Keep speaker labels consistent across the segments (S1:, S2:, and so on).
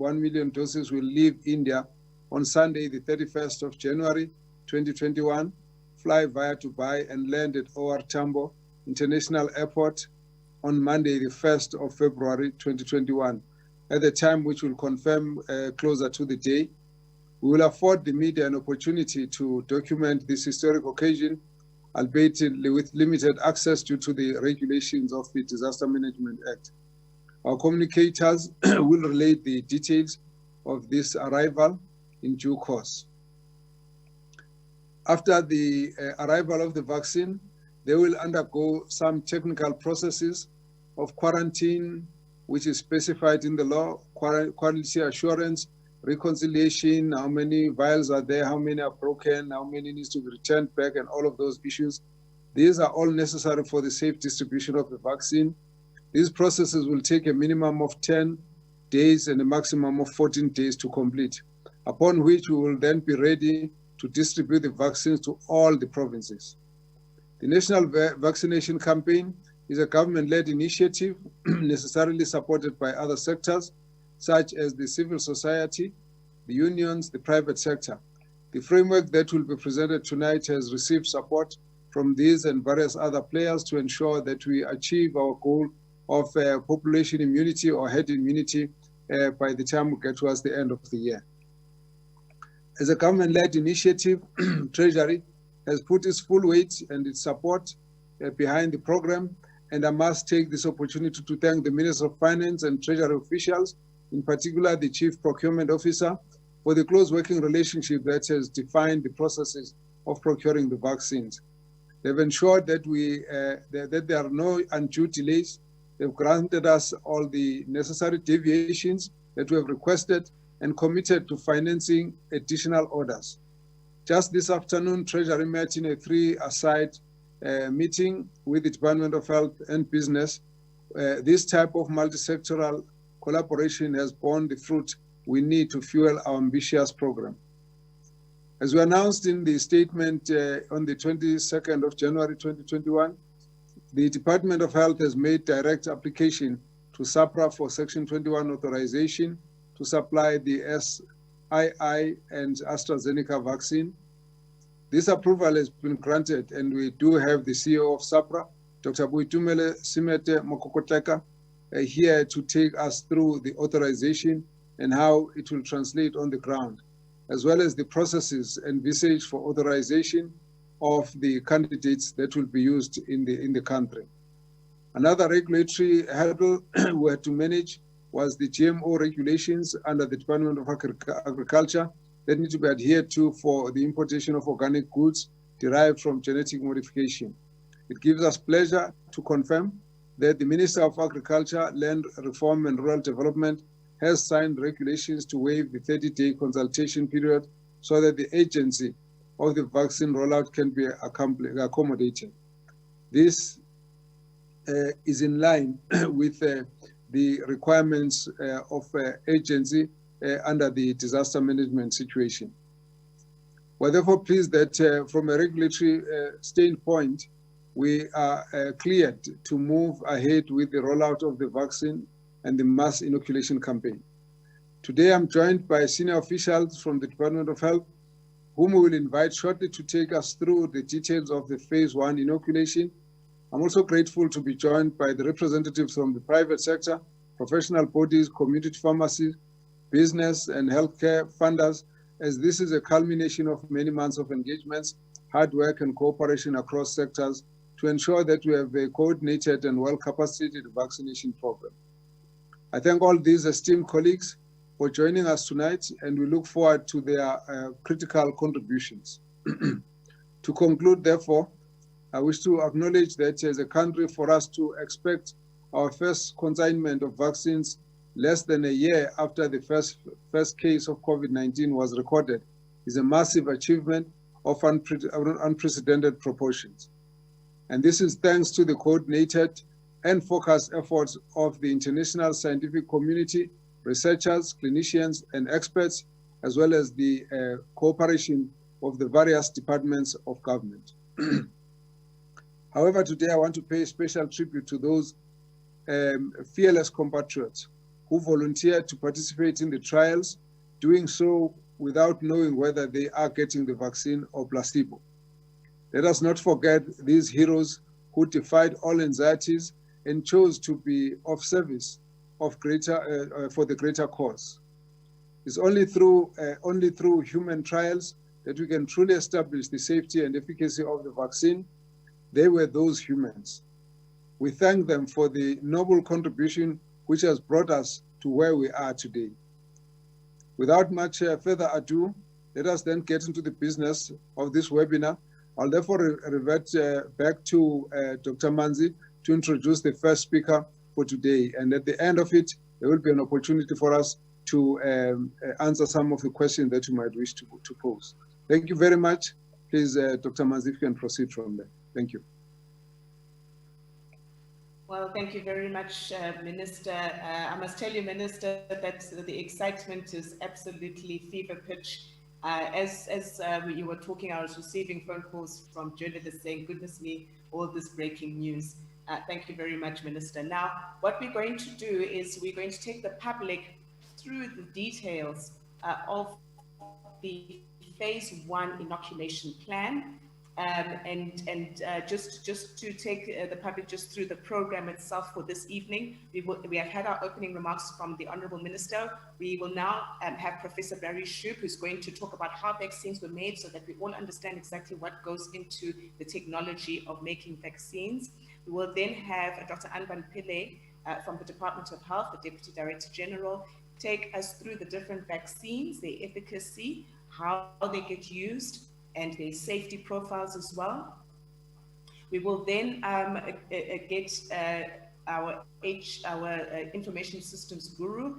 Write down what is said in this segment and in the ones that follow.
S1: 1 million doses will leave India on Sunday, the 31st of January, 2021, fly via Dubai and land at OR Tambo International Airport on Monday, the 1st of February, 2021, at the time which will confirm closer to the day. We will afford the media an opportunity to document this historic occasion, albeit with limited access due to the regulations of the Disaster Management Act. Our communicators will relate the details of this arrival in due course. After the arrival of the vaccine, they will undergo some technical processes of quarantine, which is specified in the law, quality assurance, reconciliation, how many vials are there, how many are broken, how many needs to be returned back, and all of those issues. These are all necessary for the safe distribution of the vaccine. These processes will take a minimum of 10 days and a maximum of 14 days to complete, upon which we will then be ready to distribute the vaccines to all the provinces. The National Vaccination Campaign is a government-led initiative necessarily supported by other sectors, such as the civil society, the unions, the private sector. The framework that will be presented tonight has received support from these and various other players to ensure that we achieve our goal of population immunity or herd immunity by the time we get towards the end of the year. As a government-led initiative, Treasury has put its full weight and its support behind the program, and I must take this opportunity to thank the Minister of Finance and Treasury officials, in particular the Chief Procurement Officer, for the close working relationship that has defined the processes of procuring the vaccines. They've ensured that that there are no undue delays. They've granted us all the necessary deviations that we have requested and committed to financing additional orders. Just this afternoon, Treasury met in a three-a-side meeting with the Department of Health and Business. This type of multi-sectoral collaboration has borne the fruit we need to fuel our ambitious program. As we announced in the statement on the 22nd of January 2021, the Department of Health has made direct application to SAPRA for Section 21 authorization to supply the SII and AstraZeneca vaccine. This approval has been granted, and we do have the CEO of SAPRA, Dr. Boitumelo Simete Mokokoteka, here to take us through the authorization and how it will translate on the ground, as well as the processes envisaged for authorization of the candidates that will be used in the country. Another regulatory hurdle we had to manage was the GMO regulations under the Department of Agriculture that need to be adhered to for the importation of organic goods derived from genetic modification. It gives us pleasure to confirm that the Minister of Agriculture, Land Reform and Rural Development has signed regulations to waive the 30-day consultation period so that the agency of the vaccine rollout can be accommodated. This is in line with the requirements of agency under the disaster management situation. We're therefore pleased that from a regulatory standpoint, we are cleared to move ahead with the rollout of the vaccine and the mass inoculation campaign. Today, I'm joined by senior officials from the Department of Health, whom we will invite shortly to take us through the details of the phase 1 inoculation. I'm also grateful to be joined by the representatives from the private sector, professional bodies, community pharmacies, business and healthcare funders, as this is a culmination of many months of engagements, hard work and cooperation across sectors to ensure that we have a coordinated and well-capacitated vaccination program. I thank all these esteemed colleagues for joining us tonight, and we look forward to their critical contributions. To conclude, therefore, I wish to acknowledge that as a country, for us to expect our first consignment of vaccines less than a year after the first case of COVID-19 was recorded is a massive achievement of unprecedented proportions. And this is thanks to the coordinated and focused efforts of the international scientific community, researchers, clinicians, and experts, as well as the cooperation of the various departments of government. However, today I want to pay special tribute to those fearless compatriots who volunteer to participate in the trials, doing so without knowing whether they are getting the vaccine or placebo. Let us not forget these heroes who defied all anxieties and chose to be of service for the greater cause. It's only through human trials that we can truly establish the safety and efficacy of the vaccine. They were those humans. We thank them for the noble contribution which has brought us to where we are today. Without much further ado, let us then get into the business of this webinar. I'll therefore revert back to Dr. Manzi to introduce the first speaker for today. And at the end of it, there will be an opportunity for us to answer some of the questions that you might wish to pose. Thank you very much. Please, Dr. Manzi, if you can proceed from there. Thank you.
S2: Well, thank you very much, Minister. I must tell you, Minister, that the excitement is absolutely fever pitch. As you were talking, I was receiving phone calls from journalists saying, goodness me, all this breaking news. Thank you very much, Minister. Now, what we're going to do is we're going to take the public through the details of the phase 1 inoculation plan. Just to take the public just through the program itself for this evening, we have had our opening remarks from the Honourable Minister. We will now have Professor Barry Shoup, who's going to talk about how vaccines were made so that we all understand exactly what goes into the technology of making vaccines. We will then have Dr. Anban Pillay from the Department of Health, the Deputy Director General, take us through the different vaccines, their efficacy, how they get used, and their safety profiles as well. We will then get our information systems guru,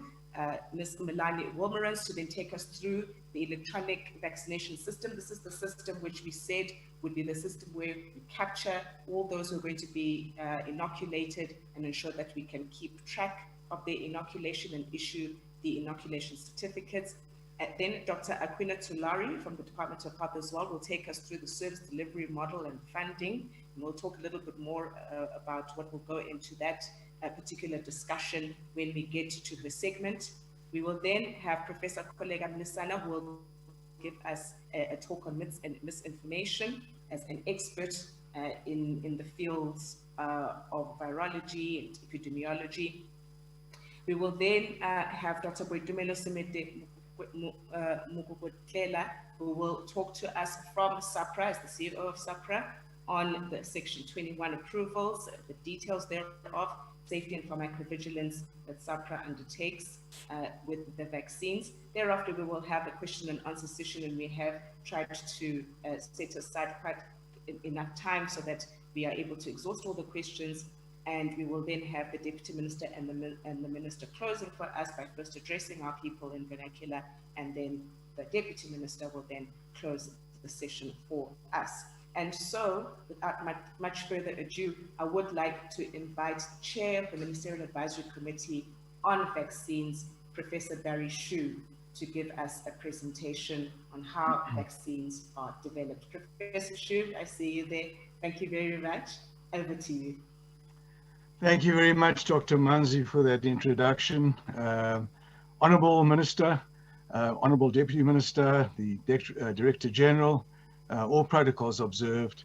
S2: Ms. Melanie Wilmerans, to then take us through the electronic vaccination system. This is the system which we said would be the system where we capture all those who are going to be inoculated and ensure that we can keep track of their inoculation and issue the inoculation certificates. Then Dr. Aquina Tulari from the Department of Health as well will take us through the service delivery model and funding. And we'll talk a little bit more about what will go into that particular discussion when we get to the segment. We will then have Professor Kollega Mlisana, who will give us a talk on myths and misinformation as an expert in the fields of virology and epidemiology. We will then have Dr. Boitumelo Semete Mukukotlela, who will talk to us from SAPRA, as the CEO of SAPRA, on the Section 21 approvals, the details thereof, safety and pharmacovigilance that SAPRA undertakes with the vaccines. Thereafter, we will have a question and answer session, and we have tried to set aside quite enough time so that we are able to exhaust all the questions. And we will then have the Deputy Minister and the Minister closing for us by first addressing our people in vernacular, and then the Deputy Minister will then close the session for us. And so, without much further ado, I would like to invite the Chair of the Ministerial Advisory Committee on Vaccines, Professor Barry Shoup, to give us a presentation on how vaccines are developed. Professor Shoup, I see you there. Thank you very much. Over to you.
S3: Thank you very much, Dr. Manzi, for that introduction. Honourable Minister, Honourable Deputy Minister, the Director General, all protocols observed.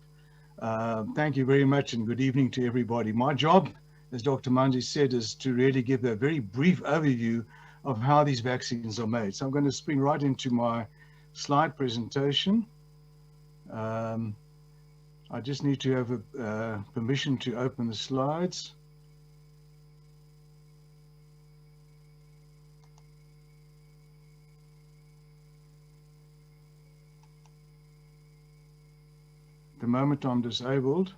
S3: Thank you very much and good evening to everybody. My job, as Dr. Manzi said, is to really give a very brief overview of how these vaccines are made. So I'm going to spring right into my slide presentation. I just need to have permission to open the slides. At the moment I'm disabled.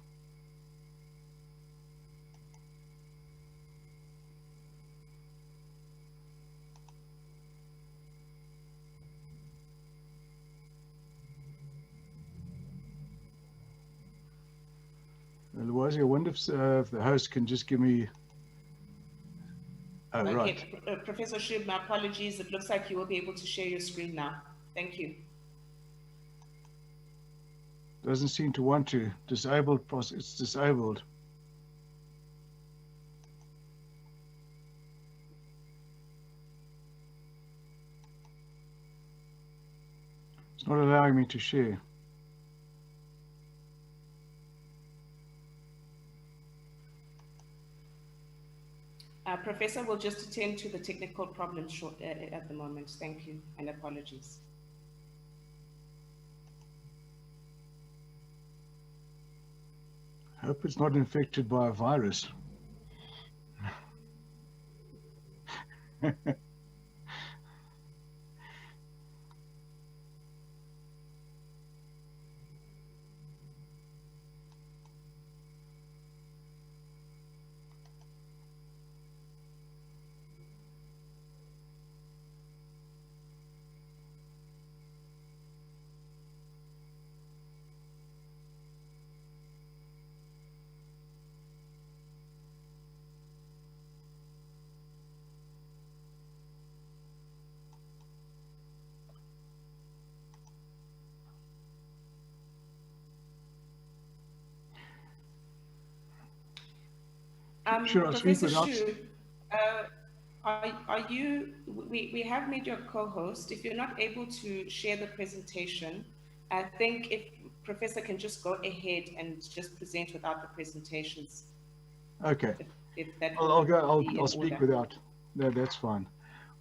S3: Otherwise, I wonder if the host can just give me. Oh, okay.
S2: Right. Professor Shoup, my apologies. It looks like you will be able to share your screen now. Thank you.
S3: Doesn't seem to want to. Disabled, it's disabled. It's not allowing me to share.
S2: Professor, we'll just attend to the technical problem at the moment. Thank you and apologies.
S3: I hope it's not infected by a virus. Sure, I'll speak
S2: Professor
S3: without...
S2: Shu, are you, we have made you a co-host. If you're not able to share the presentation, I think if Professor can just go ahead and just present without the presentations.
S3: Okay.
S2: If that
S3: I'll speak without. No, that's fine.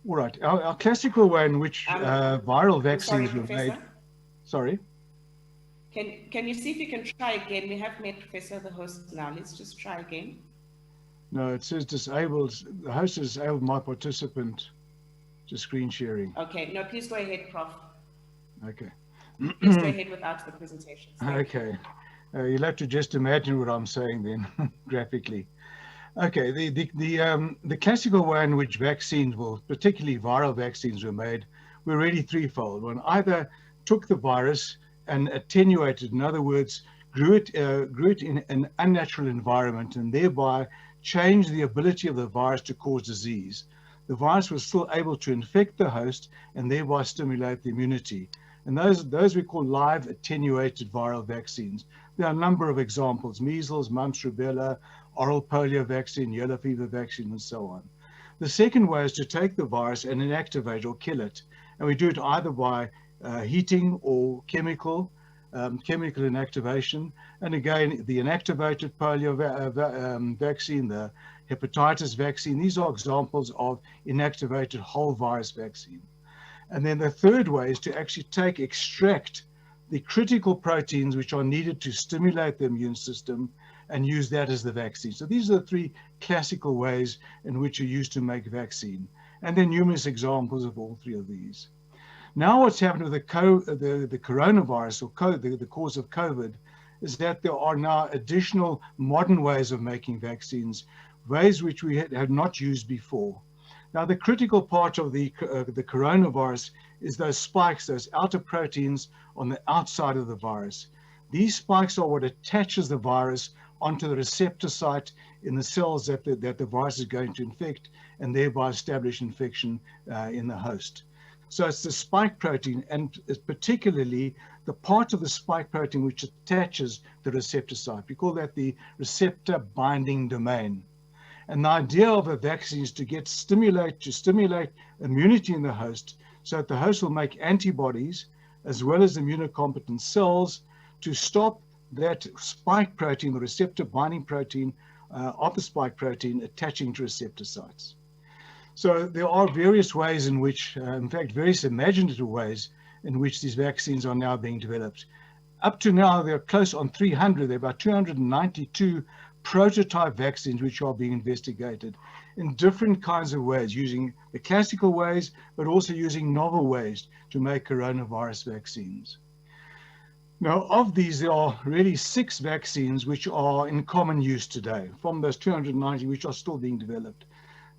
S3: All right. Our classical way in which viral vaccines were made. Sorry.
S2: Can you see if you can try again? We have made Professor the host now. Let's just try again.
S3: No, it says disabled. The host has disabled my participant to screen sharing.
S2: Okay. No, please go ahead, Prof.
S3: Okay.
S2: Please go ahead without the presentations.
S3: Okay. You'll have to just imagine what I'm saying then, graphically. Okay. The classical way in which vaccines, well, particularly viral vaccines, were made were really threefold. One either took the virus and attenuated, in other words, grew it in an unnatural environment and thereby changed the ability of the virus to cause disease. The virus was still able to infect the host and thereby stimulate the immunity. And those we call live attenuated viral vaccines. There are a number of examples: measles, mumps, rubella, oral polio vaccine, yellow fever vaccine, and so on. The second way is to take the virus and inactivate or kill it. And we do it either by heating or chemical inactivation. And again, the inactivated polio vaccine, the hepatitis vaccine, these are examples of inactivated whole virus vaccine. And then the third way is to actually extract the critical proteins which are needed to stimulate the immune system and use that as the vaccine. So these are the three classical ways in which are used to make vaccine. And there are numerous examples of all three of these. Now what's happened with the coronavirus, or the cause of COVID, is that there are now additional modern ways of making vaccines, ways which we had not used before. Now the critical part of the coronavirus is those spikes, those outer proteins on the outside of the virus. These spikes are what attaches the virus onto the receptor site in the cells that the virus is going to infect, and thereby establish infection in the host. So it's the spike protein, and particularly the part of the spike protein which attaches the receptor site. We call that the receptor binding domain. And the idea of a vaccine is to stimulate immunity in the host, so that the host will make antibodies as well as immunocompetent cells to stop that spike protein, the receptor binding protein of the spike protein, attaching to receptor sites. So there are various ways in which, in fact, various imaginative ways in which these vaccines are now being developed. Up to now, they're close on 300. There are about 292 prototype vaccines which are being investigated in different kinds of ways, using the classical ways, but also using novel ways to make coronavirus vaccines. Now, of these, there are really 6 vaccines which are in common use today, from those 290 which are still being developed.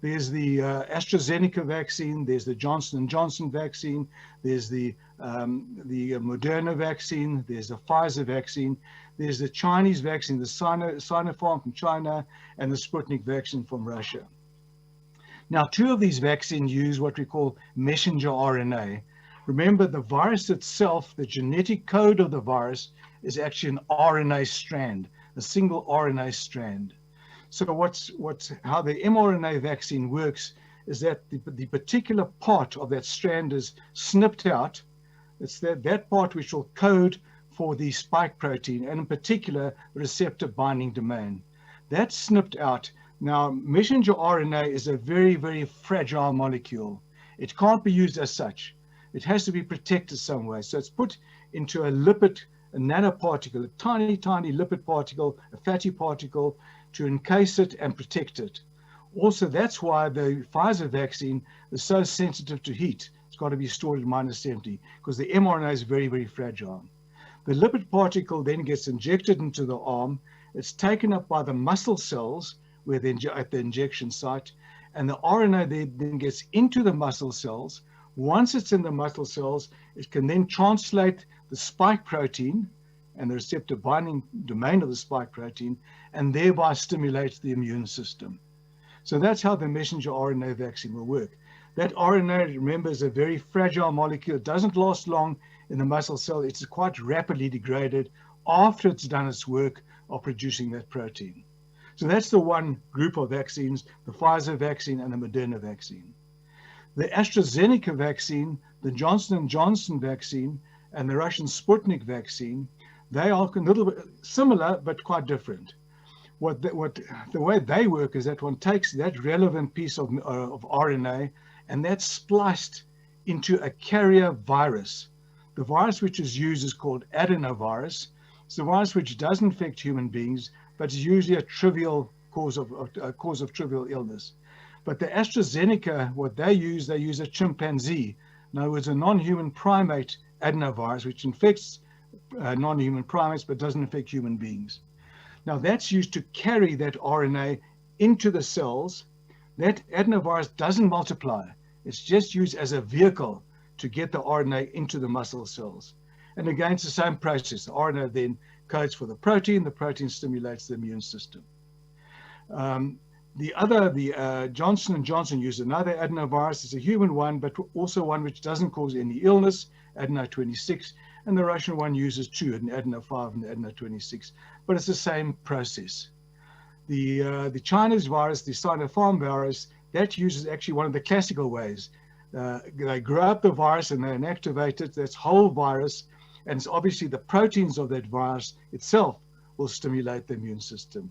S3: There's the AstraZeneca vaccine, there's the Johnson & Johnson vaccine, there's the Moderna vaccine, there's the Pfizer vaccine, there's the Chinese vaccine, the Sinopharm from China, and the Sputnik vaccine from Russia. Now, 2 of these vaccines use what we call messenger RNA. Remember, the virus itself, the genetic code of the virus, is actually an RNA strand, a single RNA strand. So how the mRNA vaccine works is that the particular part of that strand is snipped out, It's that part which will code for the spike protein, and in particular, the receptor binding domain. That's snipped out. Now, messenger RNA is a very, very fragile molecule. It can't be used as such. It has to be protected some way. So it's put into a lipid, a nanoparticle, a tiny, tiny lipid particle, a fatty particle, to encase it and protect it. Also, that's why the Pfizer vaccine is so sensitive to heat. It's got to be stored at -70 because the mRNA is very, very fragile. The lipid particle then gets injected into the arm. It's taken up by the muscle cells where at the injection site, and the RNA then gets into the muscle cells. Once it's in the muscle cells, it can then translate the spike protein and the receptor binding domain of the spike protein, and thereby stimulate the immune system. So that's how the messenger RNA vaccine will work. That RNA, remember, is a very fragile molecule. It doesn't last long in the muscle cell. It's quite rapidly degraded after it's done its work of producing that protein. So that's the one group of vaccines, the Pfizer vaccine and the Moderna vaccine. The AstraZeneca vaccine, the Johnson & Johnson vaccine, and the Russian Sputnik vaccine, they are a little bit similar, but quite different. The way they work is that one takes that relevant piece of RNA and that's spliced into a carrier virus. The virus which is used is called adenovirus. It's the virus which doesn't infect human beings, but is usually a trivial cause of trivial illness. But the AstraZeneca, what they use a chimpanzee. In other words, a non-human primate adenovirus, which infects non-human primates, but doesn't infect human beings. Now that's used to carry that RNA into the cells. That adenovirus doesn't multiply. It's just used as a vehicle to get the RNA into the muscle cells. And again, it's the same process. The RNA then codes for the protein stimulates the immune system. The Johnson & Johnson used another adenovirus. It's a human one, but also one which doesn't cause any illness, adeno26, and the Russian one uses two, an adeno5 and adeno26, but it's the same process. The Chinese virus, the Sinopharm virus, that uses actually one of the classical ways. They grow up the virus and they inactivate it. That's whole virus, and it's obviously the proteins of that virus itself will stimulate the immune system.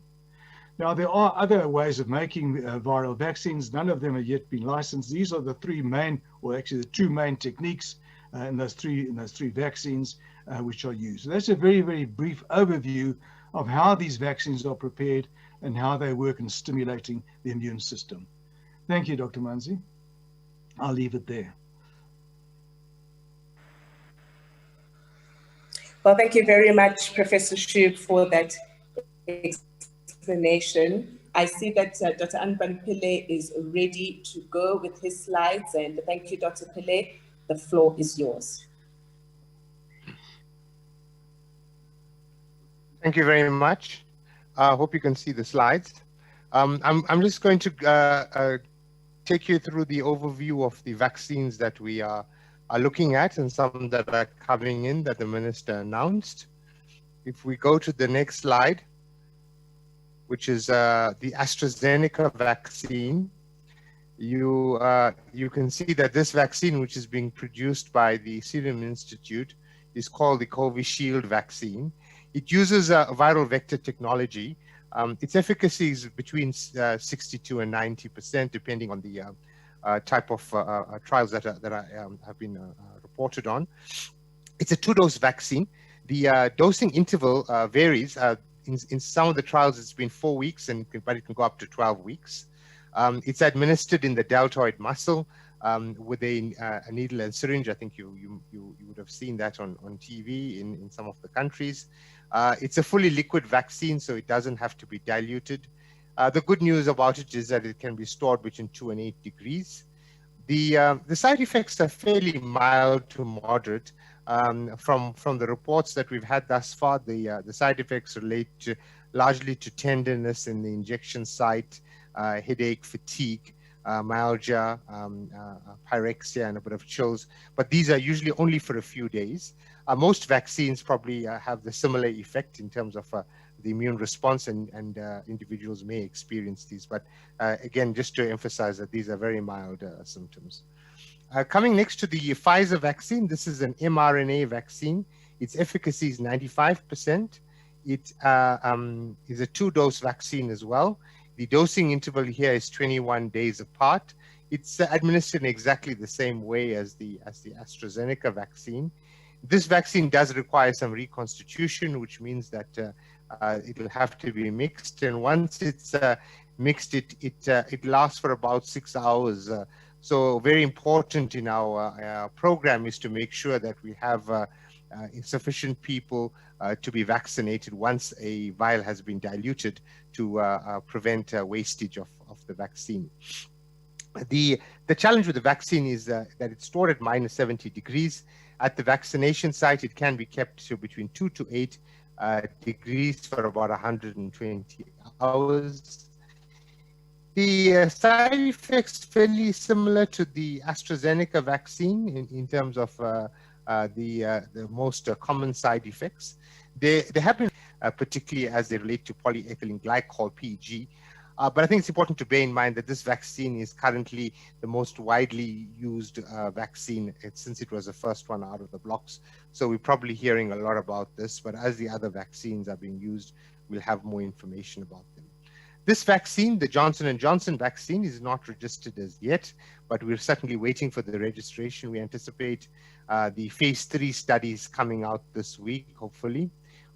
S3: Now, there are other ways of making viral vaccines. None of them have yet been licensed. These are the three main, or actually the two main techniques in those three vaccines which are used. So that's a very, very brief overview of how these vaccines are prepared and how they work in stimulating the immune system. Thank you, Dr. Mkhize. I'll leave it there.
S2: Well, thank you very much, Professor Shub, for that explanation. I see that Dr. Anban Pillay is ready to go with his slides, and thank you, Dr. Pillay. The floor is yours.
S4: Thank you very much. I hope you can see the slides. I'm just going to take you through the overview of the vaccines that we are looking at and some that are coming in that the minister announced. If we go to the next slide, which is the AstraZeneca vaccine, you can see that this vaccine, which is being produced by the Serum Institute, is called the Covishield vaccine. It uses a viral vector technology. Its efficacy is between 62 and 90%, depending on the type of trials that have been reported on. It's a two-dose vaccine. The dosing interval varies. In some of the trials, it's been 4 weeks, but it can go up to 12 weeks. It's administered in the deltoid muscle with a needle and syringe. I think you would have seen that on TV in some of the countries. It's a fully liquid vaccine, so it doesn't have to be diluted. The good news about it is that it can be stored between 2 and 8 degrees. The side effects are fairly mild to moderate. From the reports that we've had thus far, the side effects relate largely to tenderness in the injection site, headache, fatigue, myalgia, pyrexia, and a bit of chills. But these are usually only for a few days. Most vaccines probably have the similar effect in terms of the immune response, and individuals may experience these. But again, just to emphasize that these are very mild symptoms. Coming next to the Pfizer vaccine, this is an mRNA vaccine. Its efficacy is 95%. It is a 2-dose vaccine as well. The dosing interval here is 21 days apart. It's administered in exactly the same way as the AstraZeneca vaccine. This vaccine does require some reconstitution, which means that it will have to be mixed. And once it's mixed, it lasts for about 6 hours. So very important in our program is to make sure that we have sufficient people to be vaccinated once a vial has been diluted to prevent wastage of the vaccine. The challenge with the vaccine is that it's stored at -70 degrees. At the vaccination site, it can be kept to between 2 to 8 degrees for about 120 hours. The side effects fairly similar to the AstraZeneca vaccine in terms of the most common side effects. They happen particularly as they relate to polyethylene glycol, PEG. But I think it's important to bear in mind that this vaccine is currently the most widely used vaccine since it was the first one out of the blocks. So we're probably hearing a lot about this, but as the other vaccines are being used, we'll have more information about them. This vaccine, the Johnson & Johnson vaccine, is not registered as yet, but we're certainly waiting for the registration. We anticipate the phase 3 studies coming out this week, hopefully,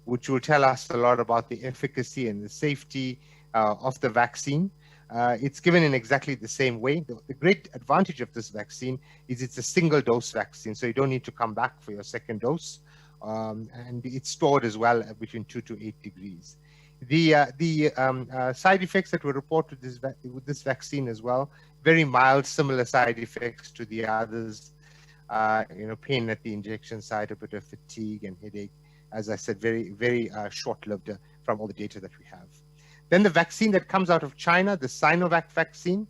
S4: which will tell us a lot about the efficacy and the safety of the vaccine. It's given in exactly the same way. The great advantage of this vaccine is it's a single dose vaccine, so you don't need to come back for your second dose. And it's stored as well between 2 to 8 degrees. The side effects that were reported with this vaccine as well, very mild, similar side effects to the others. Pain at the injection site, a bit of fatigue and headache. As I said, very short-lived from all the data that we have. Then the vaccine that comes out of China, the Sinovac vaccine.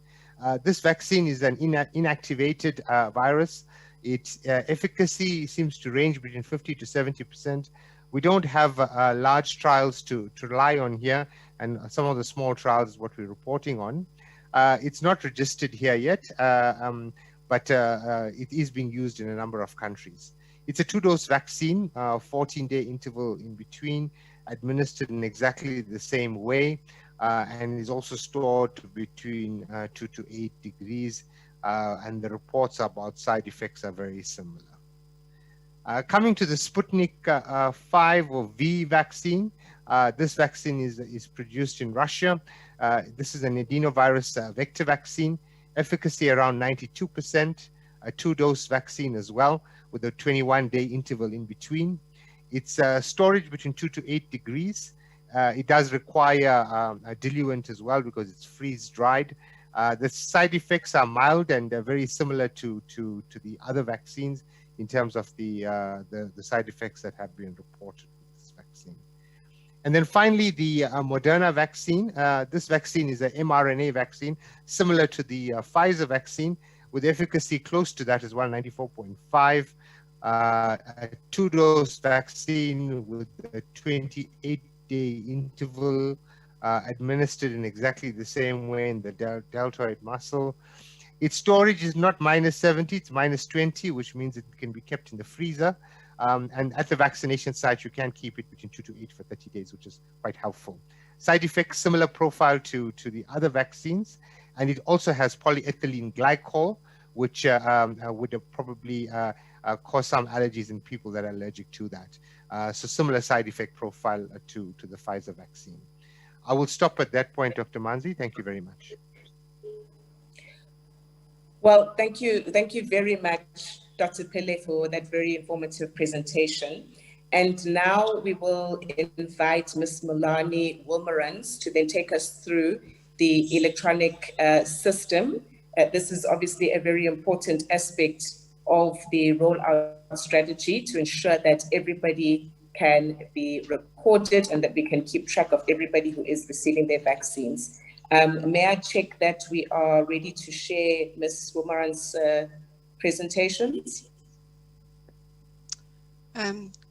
S4: This vaccine is an inactivated virus. Its efficacy seems to range between 50 to 70%. We don't have large trials to rely on here, and some of the small trials is what we're reporting on. It's not registered here yet, but it is being used in a number of countries. It's a 2-dose vaccine, 14-day interval in between, administered in exactly the same way, and is also stored between 2 to 8 degrees, and the reports about side effects are very similar. Coming to the Sputnik 5 or V vaccine, this vaccine is produced in Russia. This is an adenovirus vector vaccine, efficacy around 92%, a 2-dose vaccine as well, with a 21-day interval in between. It's storage between 2 to 8 degrees. It does require a diluent as well because it's freeze-dried. The side effects are mild and very similar to the other vaccines in terms of the side effects that have been reported with this vaccine. And then finally, the Moderna vaccine. This vaccine is an mRNA vaccine, similar to the Pfizer vaccine, with efficacy close to that as well, 94.5. A 2-dose vaccine with a 28-day interval, administered in exactly the same way in the deltoid muscle. Its storage is not -70, it's -20, which means it can be kept in the freezer. And at the vaccination site, you can keep it between 2 to 8 for 30 days, which is quite helpful. Side effects, similar profile to the other vaccines. And it also has polyethylene glycol, which would probably cause some allergies in people that are allergic to that. So similar side effect profile to the Pfizer vaccine. I will stop at that point, Dr. Manzi. Thank you very much.
S2: Well, thank you very much, Dr. Pillay, for that very informative presentation. And now we will invite Ms. Mulani Wilmerans to then take us through the electronic system. This is obviously a very important aspect of the rollout strategy to ensure that everybody can be recorded and that we can keep track of everybody who is receiving their vaccines. May I check that we are ready to share Ms. Wilmerans' presentations?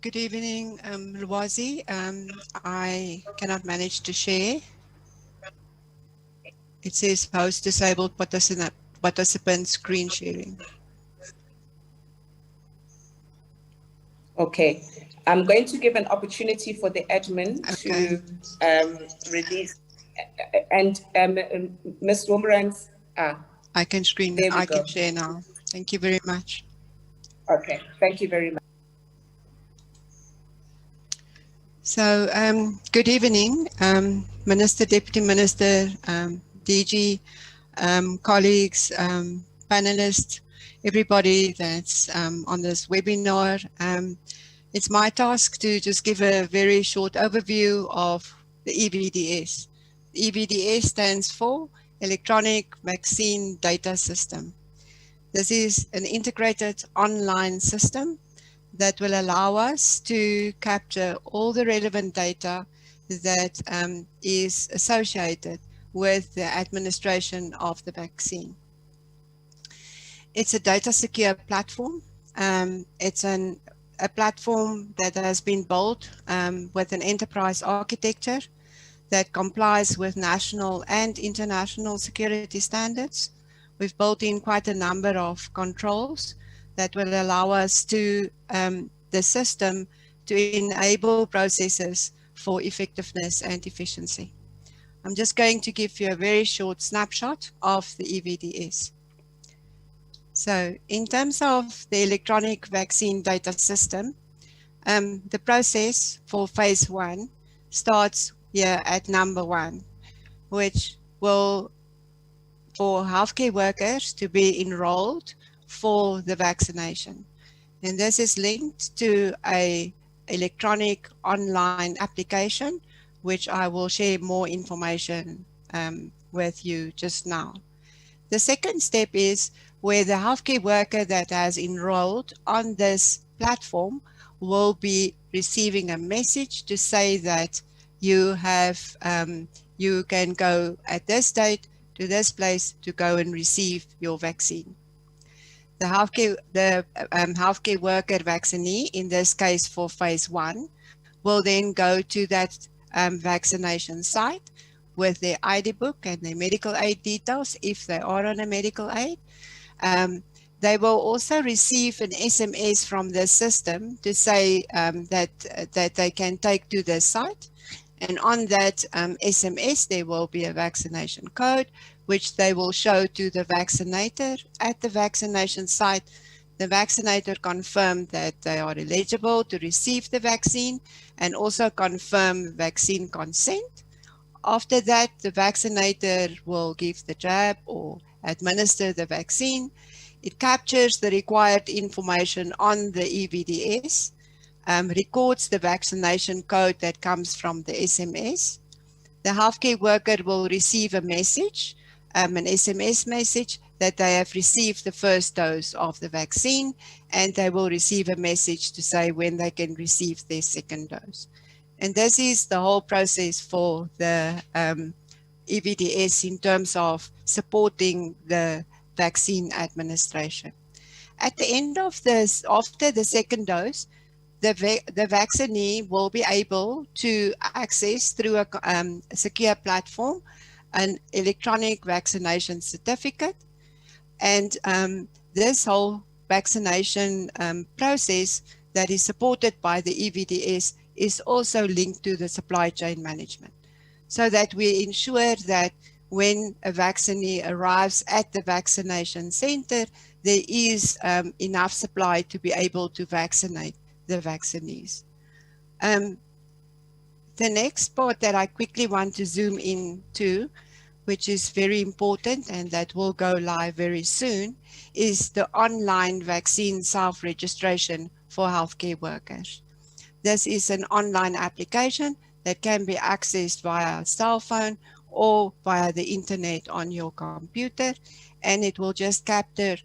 S5: Good evening, Lwazi. I cannot manage to share. It says host disabled participant screen sharing.
S2: Okay. I'm going to give an opportunity for the admin to release, and Ms. Wombrans.
S5: I can screen. I can share now. Thank you very much.
S2: Okay, thank you very much.
S5: So, good evening, Minister, Deputy Minister, DG, colleagues, panelists, everybody that's on this webinar. It's my task to just give a very short overview of the EVDS. The EVDS stands for Electronic Vaccine Data System. This is an integrated online system that will allow us to capture all the relevant data that is associated with the administration of the vaccine. It's a data secure platform. It's a platform that has been built with an enterprise architecture that complies with national and international security standards. We've built in quite a number of controls that will allow us to, the system to enable processes for effectiveness and efficiency. I'm just going to give you a very short snapshot of the EVDS. So in terms of the electronic vaccine data system, the process for phase 1 starts here at number 1, which will, for healthcare workers to be enrolled for the vaccination. And this is linked to an electronic online application, which I will share more information with you just now. The second step is where the healthcare worker that has enrolled on this platform will be receiving a message to say that you have, you can go at this date to this place to go and receive your vaccine. The healthcare worker vaccinee, in this case for phase 1, will then go to that vaccination site with their ID book and their medical aid details if they are on a medical aid. They will also receive an SMS from the system to say that they can take to the site. And on that SMS, there will be a vaccination code, which they will show to the vaccinator at the vaccination site. The vaccinator confirm that they are eligible to receive the vaccine and also confirm vaccine consent. After that, the vaccinator will give the jab or administer the vaccine. It captures the required information on the EVDS, records the vaccination code that comes from the SMS. The healthcare worker will receive a message, an SMS message that they have received the first dose of the vaccine, and they will receive a message to say when they can receive their second dose. And this is the whole process for the EVDS in terms of supporting the vaccine administration. At the end of this, after the second dose, the vaccinee will be able to access through a secure platform an electronic vaccination certificate. And this whole vaccination process that is supported by the EVDS is also linked to the supply chain management, so that we ensure that when a vaccinee arrives at the vaccination center, there is enough supply to be able to vaccinate the vaccinees. The next part that I quickly want to zoom in to, which is very important and that will go live very soon, is the online vaccine self-registration for healthcare workers. This is an online application that can be accessed via a cell phone or via the internet on your computer, and it will just capture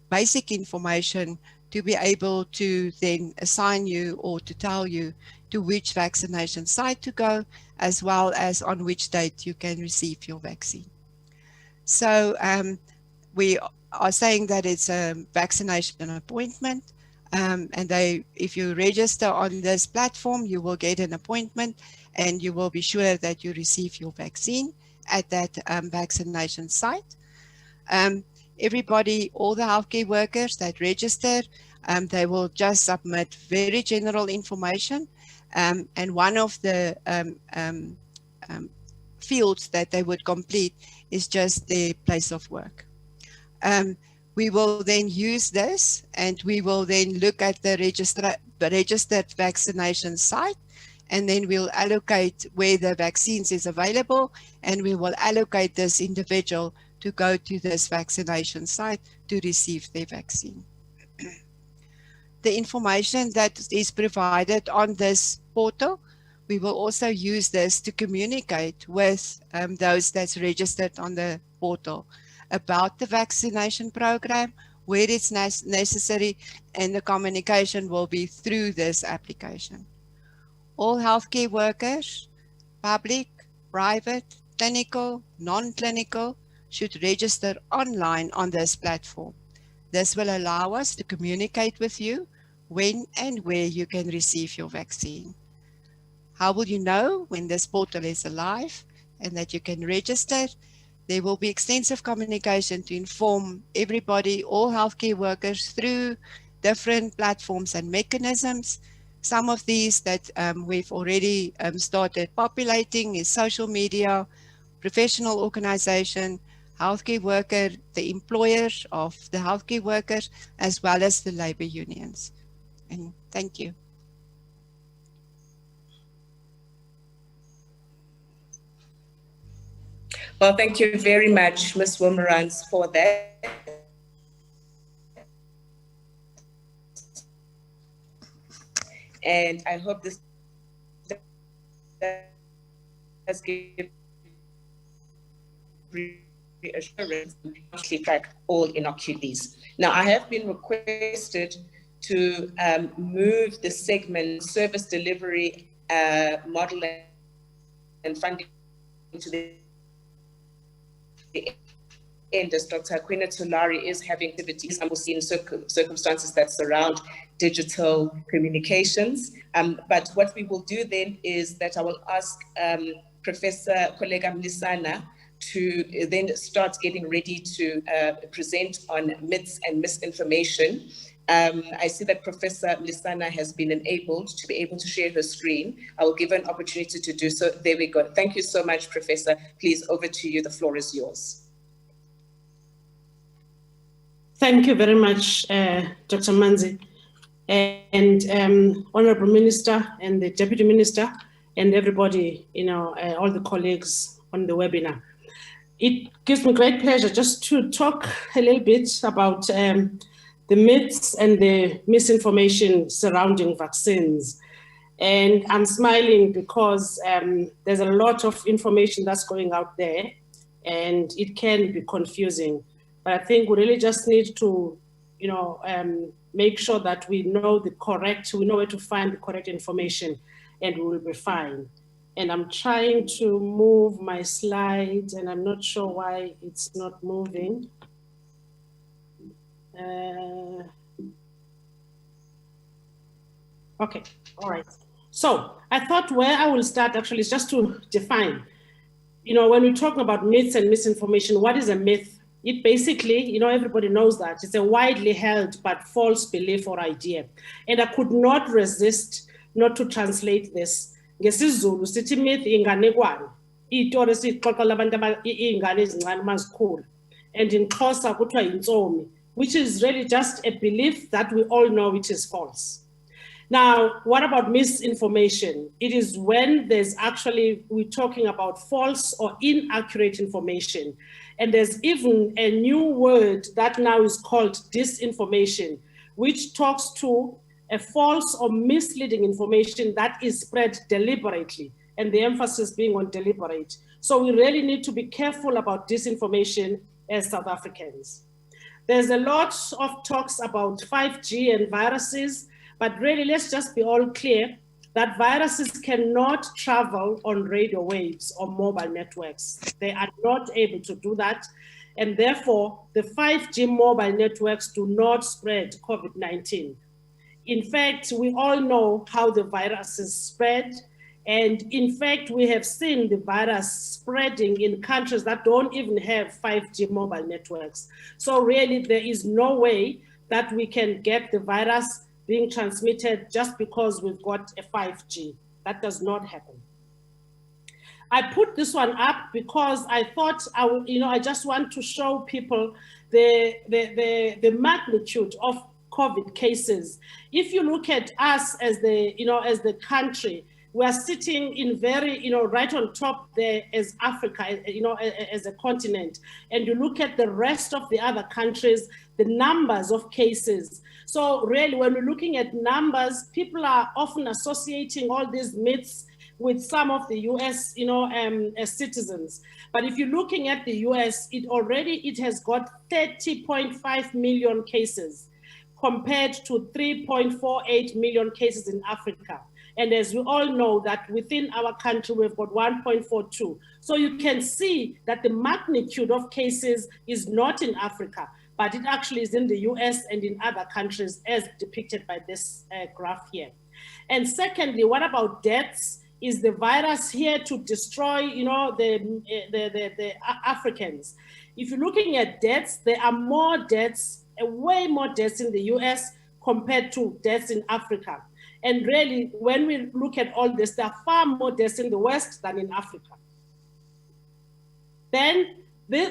S5: basic information to be able to then assign you or to tell you to which vaccination site to go, as well as on which date you can receive your vaccine. So we are saying that it's a vaccination appointment, and if you register on this platform, you will get an appointment and you will be sure that you receive your vaccine at that vaccination site. Everybody, all the healthcare workers that register They will just submit very general information, and one of the fields that they would complete is just their place of work. We will then use this, and we will then look at the registered vaccination site, and then we'll allocate where the vaccines is available, and we will allocate this individual to go to this vaccination site to receive their vaccine. The information that is provided on this portal, we will also use this to communicate with those that's registered on the portal about the vaccination program, where it's necessary, and the communication will be through this application. All healthcare workers, public, private, clinical, non-clinical, should register online on this platform. This will allow us to communicate with you when and where you can receive your vaccine. How will you know when this portal is alive and that you can register? There will be extensive communication to inform everybody, all healthcare workers, through different platforms and mechanisms. Some of these that we've already started populating is social media, professional organization, healthcare worker, the employers of the healthcare workers, as well as the labor unions. And thank you.
S2: Well, thank you very much, Ms. Wilmerans, for that. And I hope this has given reassurance to track all inoculees. Now, I have been requested to move the segment service delivery model and funding to the end, as Dr. Akwena Tulari is having activities in circumstances that surround digital communications. But what we will do then is that I will ask Professor Kollega Mlisana to then start getting ready to present on myths and misinformation. I see that Professor Mlisana has been enabled to be able to share her screen. I will give her an opportunity to do so. There we go. Thank you so much, Professor. Please, over to you. The floor is yours.
S6: Thank you very much, Dr. Manzi, and Honorable Minister and the Deputy Minister and everybody, all the colleagues on the webinar. It gives me great pleasure just to talk a little bit about the myths and the misinformation surrounding vaccines. And I'm smiling because there's a lot of information that's going out there, and it can be confusing. But I think we really just need to, make sure that we know we know where to find the correct information, and we will be fine. And I'm trying to move my slides, and I'm not sure why it's not moving. Okay, all right. So I thought where I will start actually is just to define, when we're talking about myths and misinformation, what is a myth? It basically, everybody knows that it's a widely held but false belief or idea. And I could not resist not to translate this. NgesiZulu sithi myth inganekwane. Itori sixoxa labantu ingane ezincane mazikhula. And in Xhosa kuthiwa yintsomi, which is really just a belief that we all know it is false. Now, what about misinformation? It is when we're talking about false or inaccurate information. And there's even a new word that now is called disinformation, which talks to a false or misleading information that is spread deliberately, and the emphasis being on deliberate. So we really need to be careful about disinformation as South Africans. There's a lot of talks about 5G and viruses, but really let's just be all clear that viruses cannot travel on radio waves or mobile networks. They are not able to do that. And therefore, the 5G mobile networks do not spread COVID-19. In fact, we all know how the viruses spread. And in fact, we have seen the virus spreading in countries that don't even have 5G mobile networks. So really, there is no way that we can get the virus being transmitted just because we've got a 5G. That does not happen. I put this one up because I thought I just want to show people the magnitude of COVID cases. If you look at us as the country, we are sitting in very, right on top there as Africa, as a continent. And you look at the rest of the other countries, the numbers of cases. So really, when we're looking at numbers, people are often associating all these myths with some of the US, citizens. But if you're looking at the US, it has got 30.5 million cases compared to 3.48 million cases in Africa. And as we all know that within our country, we've got 1.42. So you can see that the magnitude of cases is not in Africa, but it actually is in the US and in other countries as depicted by this graph here. And secondly, what about deaths? Is the virus here to destroy, the Africans? If you're looking at deaths, there are more deaths, way more deaths in the US compared to deaths in Africa. And really, when we look at all this, there are far more deaths in the West than in Africa. Then,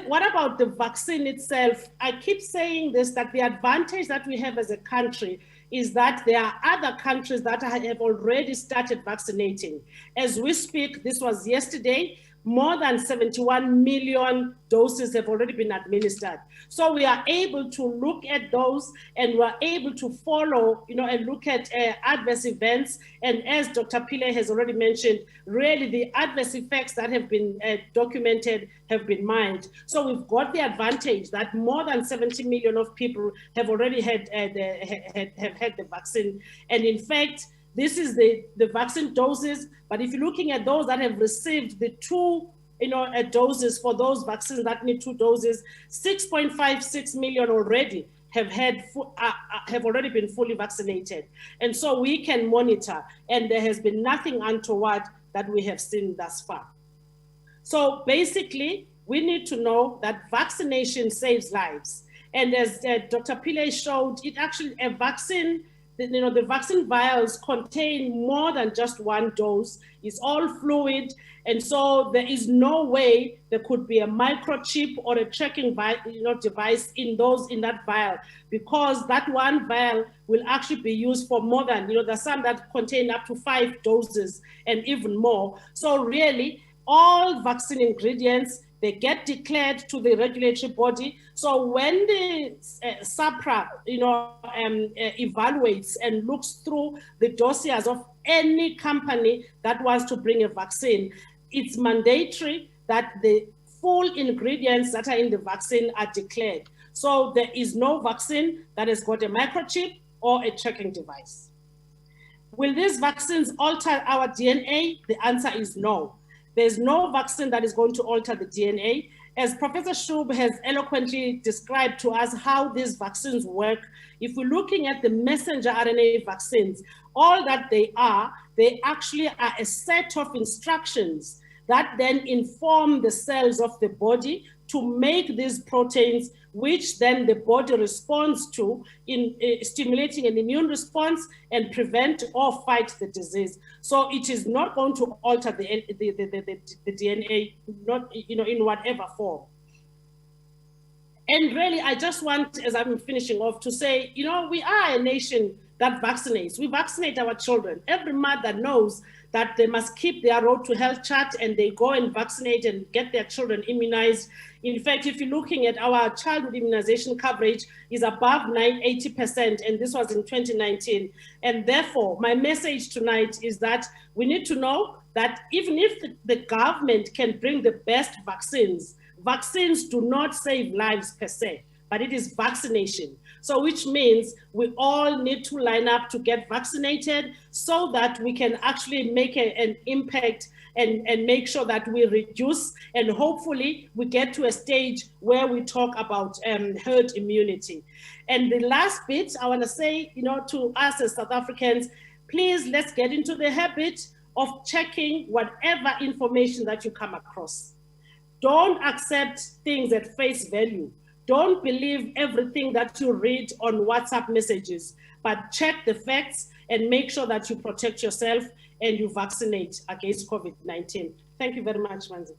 S6: what about the vaccine itself? I keep saying this, that the advantage that we have as a country is that there are other countries that have already started vaccinating. As we speak, this was yesterday, more than 71 million doses have already been administered. So we are able to look at those and we're able to follow, and look at adverse events. And as Dr. Pillay has already mentioned, really the adverse effects that have been documented have been mild. So we've got the advantage that more than 70 million of people have already had the vaccine. And in fact, this is the vaccine doses, but if you're looking at those that have received the two doses for those vaccines that need 2 doses, 6.56 million already have already been fully vaccinated. And so we can monitor, and there has been nothing untoward that we have seen thus far. So basically, we need to know that vaccination saves lives. And as Dr. Pillay showed, it actually, a vaccine, the vaccine vials contain more than just 1 dose. It's all fluid. And so there is no way there could be a microchip or a tracking device in that vial, because that 1 vial will actually be used for more than, there's some that contain up to 5 doses and even more. So really, all vaccine ingredients, they get declared to the regulatory body. So when the SAPRA, evaluates and looks through the dossiers of any company that wants to bring a vaccine, it's mandatory that the full ingredients that are in the vaccine are declared. So there is no vaccine that has got a microchip or a tracking device. Will these vaccines alter our DNA? The answer is no. There's no vaccine that is going to alter the DNA. As Professor Shub has eloquently described to us how these vaccines work, if we're looking at the messenger RNA vaccines, all that they actually are a set of instructions that then inform the cells of the body to make these proteins, which then the body responds to in stimulating an immune response and prevent or fight the disease. So it is not going to alter the DNA, not in whatever form. And really, I just want, as I'm finishing off, to say, we are a nation that vaccinates. We vaccinate our children. Every mother knows that they must keep their road to health chart and they go and vaccinate and get their children immunized. In fact, if you're looking at our childhood immunization coverage is above 80%, and this was in 2019. And therefore, my message tonight is that we need to know that even if the government can bring the best vaccines, vaccines do not save lives per se, but it is vaccination. So which means we all need to line up to get vaccinated so that we can actually make an impact and make sure that we reduce, and hopefully we get to a stage where we talk about herd immunity. And the last bit I want to say, to us as South Africans, please let's get into the habit of checking whatever information that you come across. Don't accept things at face value. don't believe everything that you read on WhatsApp messages, but check the facts and make sure that you protect yourself and you vaccinate against COVID-19. Thank you very much, Manzi.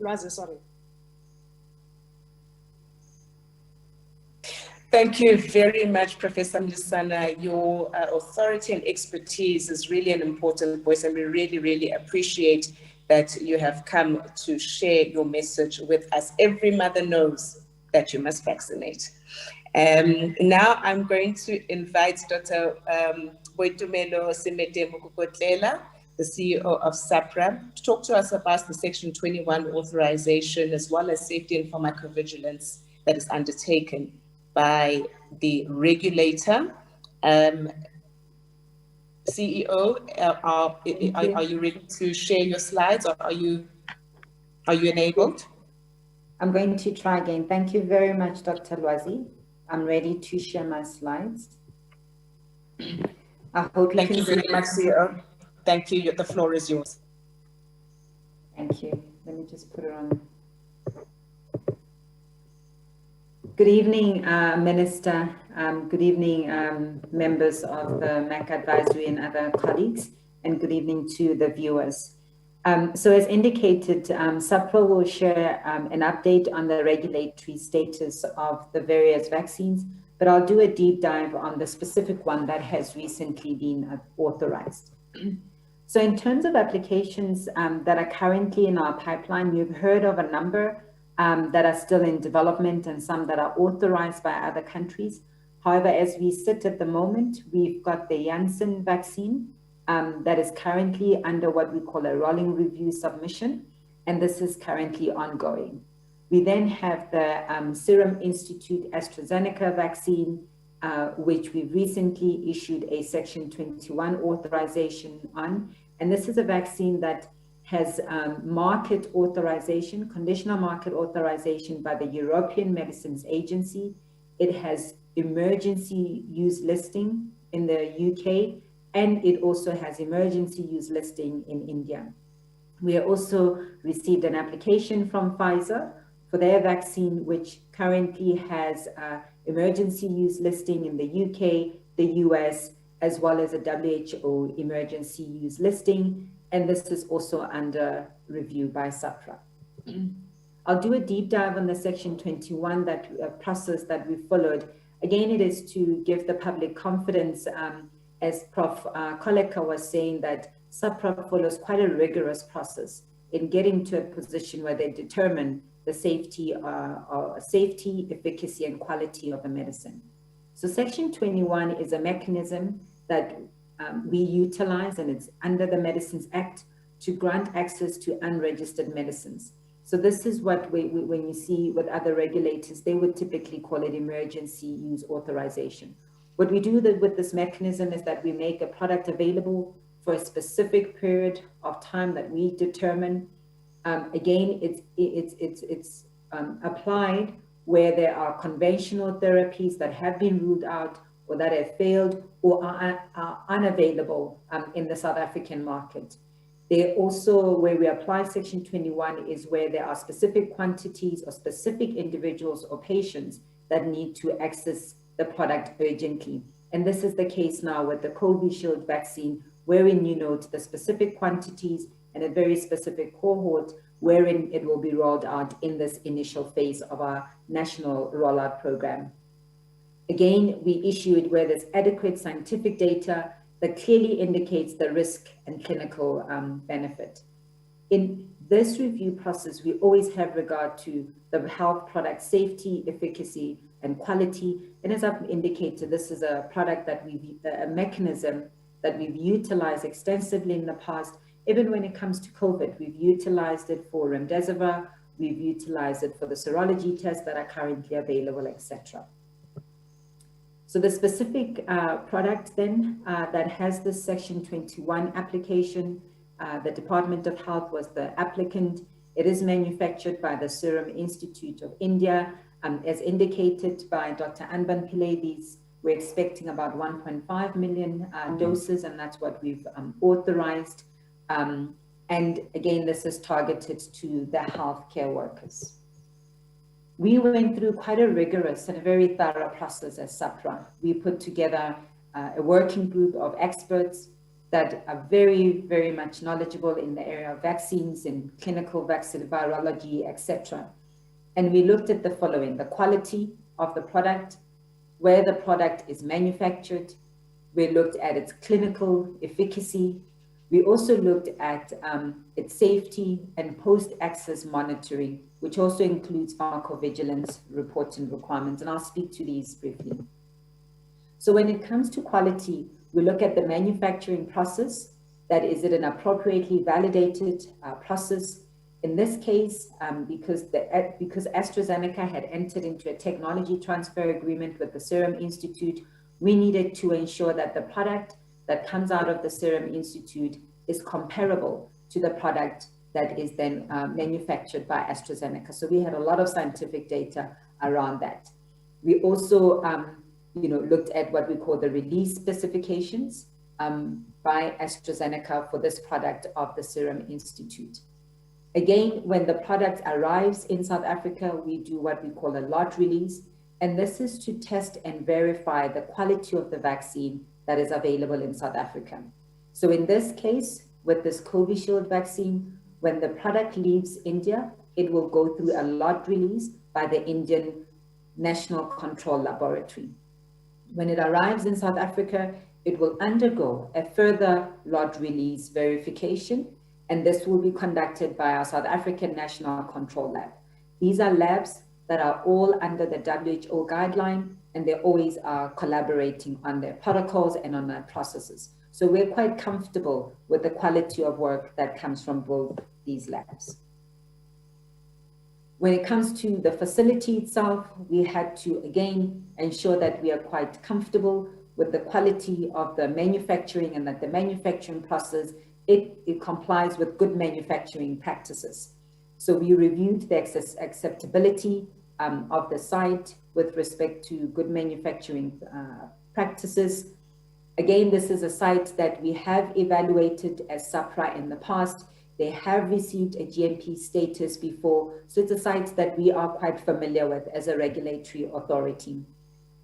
S6: Lwazi, sorry.
S2: Thank you very much, Professor Mlisana. Your authority and expertise is really an important voice, and we really, really appreciate that you have come to share your message with us. Every mother knows that you must vaccinate. Now I'm going to invite Dr. Boitumelo Simete Mukukotlela, the CEO of SAPRA, to talk to us about the Section 21 authorization as well as safety and pharmacovigilance that is undertaken by the regulator. CEO, are you ready to share your slides, or are you enabled?
S7: I'm going to try again. Thank you very much, Dr. Lwazi. I'm ready to share my slides. I hope
S2: Thank you very much, CEO. Thank you. The floor is yours.
S7: Thank you. Let me just put it on. Good evening, Minister. Good evening, members of the MAC Advisory and other colleagues, and good evening to the viewers. So as indicated, SAPRA will share an update on the regulatory status of the various vaccines, but I'll do a deep dive on the specific one that has recently been authorized. So in terms of applications that are currently in our pipeline, you've heard of a number that are still in development and some that are authorized by other countries. However, as we sit at the moment, we've got the Janssen vaccine that is currently under what we call a rolling review submission, and this is currently ongoing. We then have the Serum Institute AstraZeneca vaccine, which we've recently issued a Section 21 authorization on, and this is a vaccine that has market authorization, conditional market authorization by the European Medicines Agency. It has emergency use listing in the UK, and it also has emergency use listing in India. We have also received an application from Pfizer for their vaccine, which currently has emergency use listing in the UK, the US, as well as a WHO emergency use listing. And this is also under review by SAPRA. I'll do a deep dive on the Section 21 process that we followed. Again, it is to give the public confidence, as Prof. Koleka was saying, that SAPRA follows quite a rigorous process in getting to a position where they determine the safety, efficacy, and quality of the medicine. So Section 21 is a mechanism that we utilize, and it's under the Medicines Act, to grant access to unregistered medicines. So this is what when you see with other regulators, they would typically call it emergency use authorization. What we do with this mechanism is that we make a product available for a specific period of time that we determine. Again, it's applied where there are conventional therapies that have been ruled out or that have failed or are unavailable in the South African market. They also, where we apply Section 21 is where there are specific quantities or specific individuals or patients that need to access the product urgently. And this is the case now with the Covishield vaccine, wherein you note the specific quantities and a very specific cohort wherein it will be rolled out in this initial phase of our national rollout program. Again, we issue it where there's adequate scientific data that clearly indicates the risk and clinical benefit. In this review process, we always have regard to the health product safety, efficacy, and quality. And as I've indicated, this is a product that a mechanism that we've utilized extensively in the past. Even when it comes to COVID, we've utilized it for remdesivir, we've utilized it for the serology tests that are currently available, etc. So the specific product then that has this Section 21 application, the Department of Health was the applicant. It is manufactured by the Serum Institute of India. As indicated by Dr. Anban Pillay, we're expecting about 1.5 million doses, and that's what we've authorized. And again, this is targeted to the healthcare workers. We went through quite a rigorous and a very thorough process as SAPRA. We put together a working group of experts that are very, very much knowledgeable in the area of vaccines and clinical vaccine virology, etc. And we looked at the following: the quality of the product, where the product is manufactured. We looked at its clinical efficacy. We also looked at its safety and post-access monitoring, which also includes pharmacovigilance reporting requirements. And I'll speak to these briefly. So when it comes to quality, we look at the manufacturing process. That is it an appropriately validated process? In this case, because AstraZeneca had entered into a technology transfer agreement with the Serum Institute, we needed to ensure that the product that comes out of the Serum Institute is comparable to the product that is then manufactured by AstraZeneca. So we had a lot of scientific data around that. We also looked at what we call the release specifications by AstraZeneca for this product of the Serum Institute. Again, when the product arrives in South Africa, we do what we call a lot release, and this is to test and verify the quality of the vaccine that is available in South Africa. So in this case, with this Covishield vaccine, when the product leaves India, it will go through a lot release by the Indian National Control Laboratory. When it arrives in South Africa, it will undergo a further lot release verification, and this will be conducted by our South African National Control Lab. These are labs that are all under the WHO guideline, and they always are collaborating on their protocols and on their processes. So we're quite comfortable with the quality of work that comes from both these labs. When it comes to the facility itself, we had to, again, ensure that we are quite comfortable with the quality of the manufacturing and that the manufacturing process, it complies with good manufacturing practices. So we reviewed the acceptability of the site with respect to good manufacturing practices. Again, this is a site that we have evaluated as SAPRA in the past. They have received a GMP status before, so it's a site that we are quite familiar with as a regulatory authority.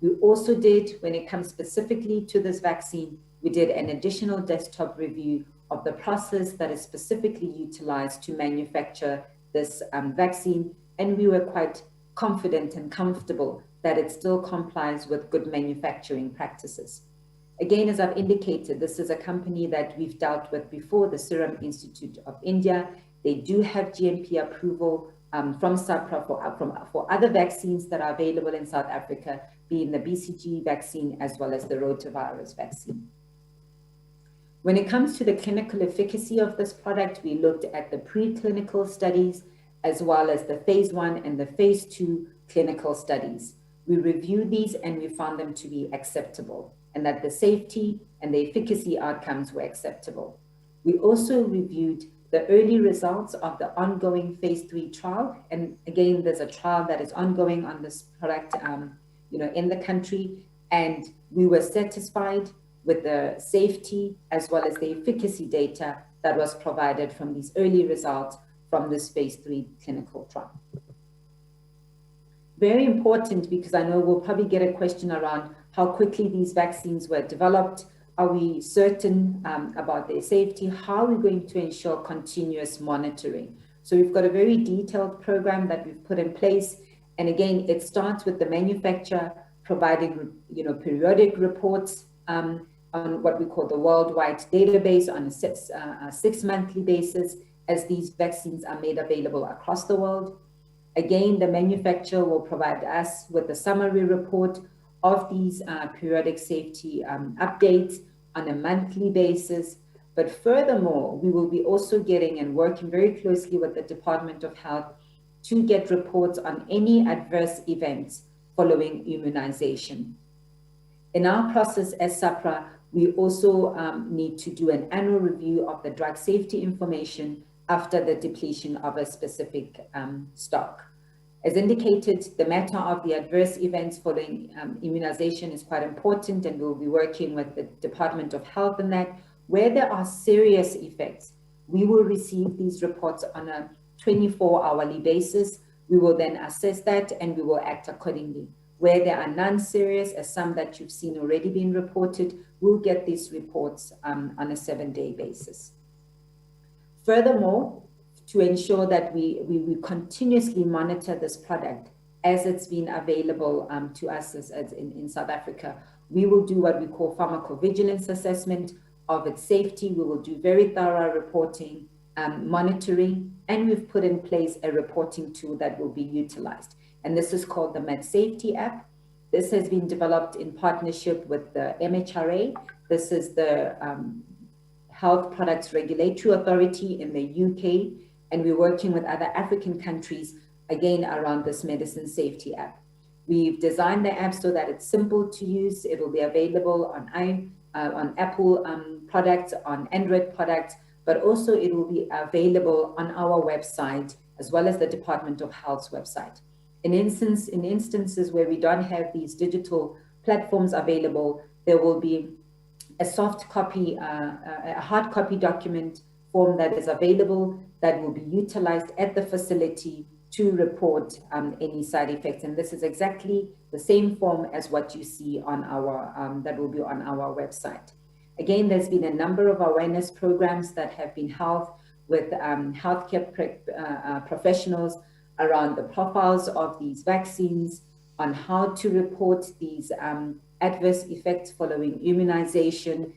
S7: We also did, when it comes specifically to this vaccine, we did an additional desktop review of the process that is specifically utilized to manufacture this vaccine, and we were quite confident and comfortable that it still complies with good manufacturing practices. Again, as I've indicated, this is a company that we've dealt with before, the Serum Institute of India. They do have GMP approval from SAPRA for other vaccines that are available in South Africa, being the BCG vaccine as well as the rotavirus vaccine. When it comes to the clinical efficacy of this product, we looked at the preclinical studies as well as the phase 1 and the phase 2 clinical studies. We reviewed these and we found them to be acceptable, and that the safety and the efficacy outcomes were acceptable. We also reviewed the early results of the ongoing phase 3 trial. And again, there's a trial that is ongoing on this product in the country, and we were satisfied with the safety as well as the efficacy data that was provided from these early results from this phase 3 clinical trial. Very important, because I know we'll probably get a question around how quickly these vaccines were developed. Are we certain about their safety? How are we going to ensure continuous monitoring? So we've got a very detailed program that we've put in place. And again, it starts with the manufacturer providing periodic reports on what we call the worldwide database on a 6-monthly basis, as these vaccines are made available across the world. Again, the manufacturer will provide us with a summary report of these periodic safety updates on a monthly basis. But furthermore, we will be also getting and working very closely with the Department of Health to get reports on any adverse events following immunization. In our process as SAPRA, we also need to do an annual review of the drug safety information after the depletion of a specific stock. As indicated, the matter of the adverse events following immunization is quite important, and we'll be working with the Department of Health on that. Where there are serious effects, we will receive these reports on a 24-hourly basis We will then assess that and we will act accordingly. Where there are non-serious, as some that you've seen already been reported, we'll get these reports on a 7-day basis. Furthermore, to ensure that we continuously monitor this product as it's been available to us as in South Africa, we will do what we call pharmacovigilance assessment of its safety. We will do very thorough reporting, monitoring, and we've put in place a reporting tool that will be utilized. And this is called the MedSafety app. This has been developed in partnership with the MHRA. This is the Health Products Regulatory Authority in the UK, and we're working with other African countries, again, around this medicine safety app. We've designed the app so that it's simple to use. It will be available on Apple products, on Android products, but also it will be available on our website, as well as the Department of Health's website. In instances where we don't have these digital platforms available, there will be a soft copy, a hard copy document form that is available that will be utilized at the facility to report any side effects. And this is exactly the same form as what you see on our, that will be on our website. Again, there's been a number of awareness programs that have been held with healthcare professionals around the profiles of these vaccines, on how to report these adverse effects following immunization,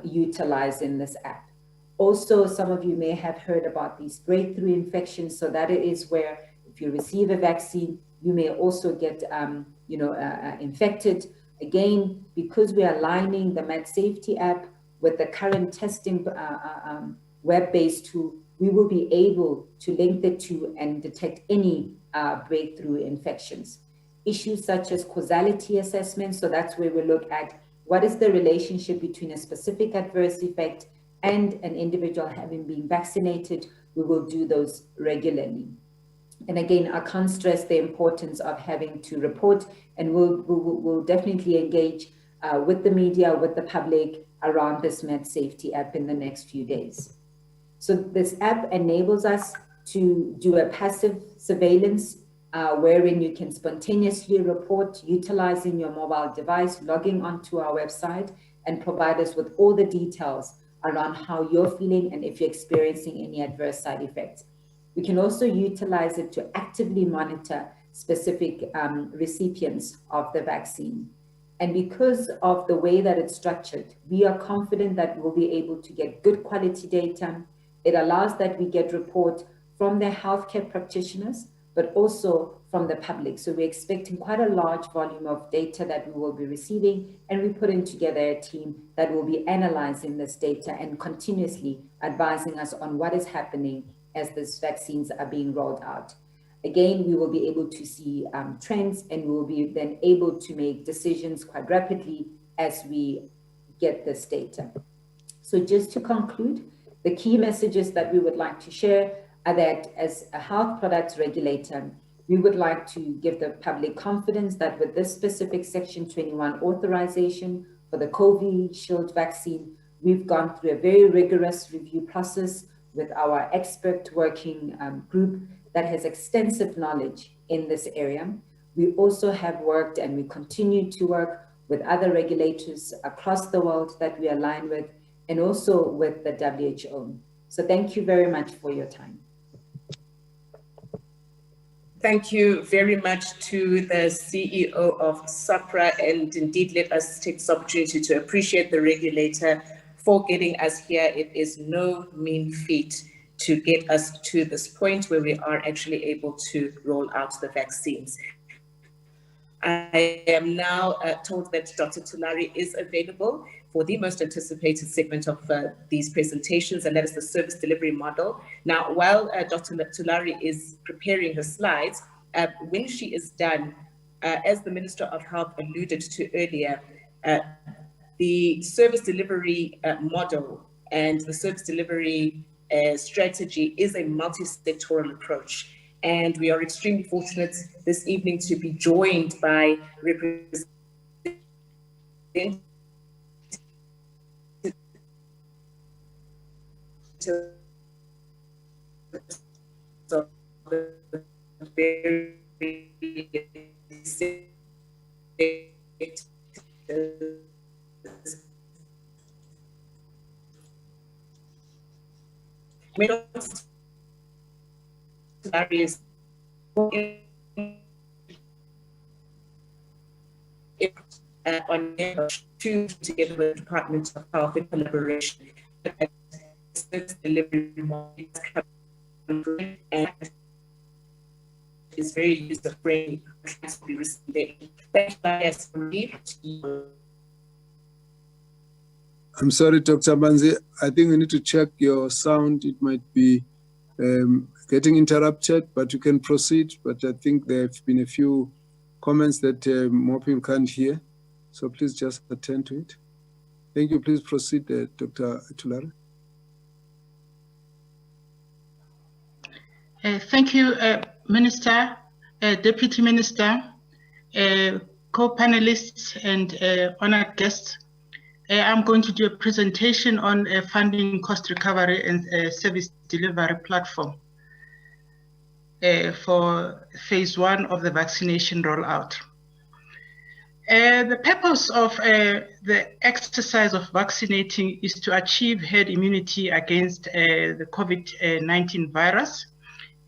S7: utilizing this app. Also, some of you may have heard about these breakthrough infections. So that is where if you receive a vaccine, you may also get infected. Again, because we are aligning the MedSafety app with the current testing web-based tool, we will be able to link the two and detect any breakthrough infections. Issues such as causality assessment, so that's where we look at what is the relationship between a specific adverse effect and an individual having been vaccinated. We will do those regularly. And again, I can't stress the importance of having to report, and we'll definitely engage with the media, with the public around this MedSafety app in the next few days. So this app enables us to do a passive surveillance wherein you can spontaneously report utilizing your mobile device, logging onto our website, and provide us with all the details around how you're feeling and if you're experiencing any adverse side effects. We can also utilize it to actively monitor specific recipients of the vaccine. And because of the way that it's structured, we are confident that we'll be able to get good quality data. It allows that we get report from the healthcare practitioners, but also from the public. So we're expecting quite a large volume of data that we will be receiving, and we're putting together a team that will be analyzing this data and continuously advising us on what is happening as these vaccines are being rolled out. Again, we will be able to see trends, and we will be then able to make decisions quite rapidly as we get this data. So just to conclude, the key messages that we would like to share are that as a health products regulator, we would like to give the public confidence that with this specific Section 21 authorization for the Covishield vaccine, we've gone through a very rigorous review process with our expert working group that has extensive knowledge in this area. We also have worked, and we continue to work with other regulators across the world that we align with, and also with the WHO. So thank you very much for your time.
S2: Thank you very much to the CEO of SAPRA, and indeed let us take this opportunity to appreciate the regulator for getting us here. It is no mean feat to get us to this point where we are actually able to roll out the vaccines. I am now told that Dr. Tulare is available for the most anticipated segment of these presentations, and that is the service delivery model. Now, while Dr. Tulare is preparing her slides, when she is done, as the Minister of Health alluded to earlier, the service delivery model and the service delivery strategy is a multi-sectoral approach. And we are extremely fortunate this evening to be joined by representatives of the barriers on two together with the Department of Health in collaboration. Delivery and is very user friendly.
S1: I'm sorry, Dr. Manzi. I think we need to check your sound. It might be getting interrupted, but you can proceed. But I think there have been a few comments that more people can't hear. So please just attend to it. Thank you. Please proceed, Dr. Tulare.
S8: Thank you, Minister, Deputy Minister, co-panelists and honored guests. I'm going to do a presentation on funding, cost recovery and service delivery platform for phase 1 of the vaccination rollout. The purpose of the exercise of vaccinating is to achieve herd immunity against the COVID-19 virus.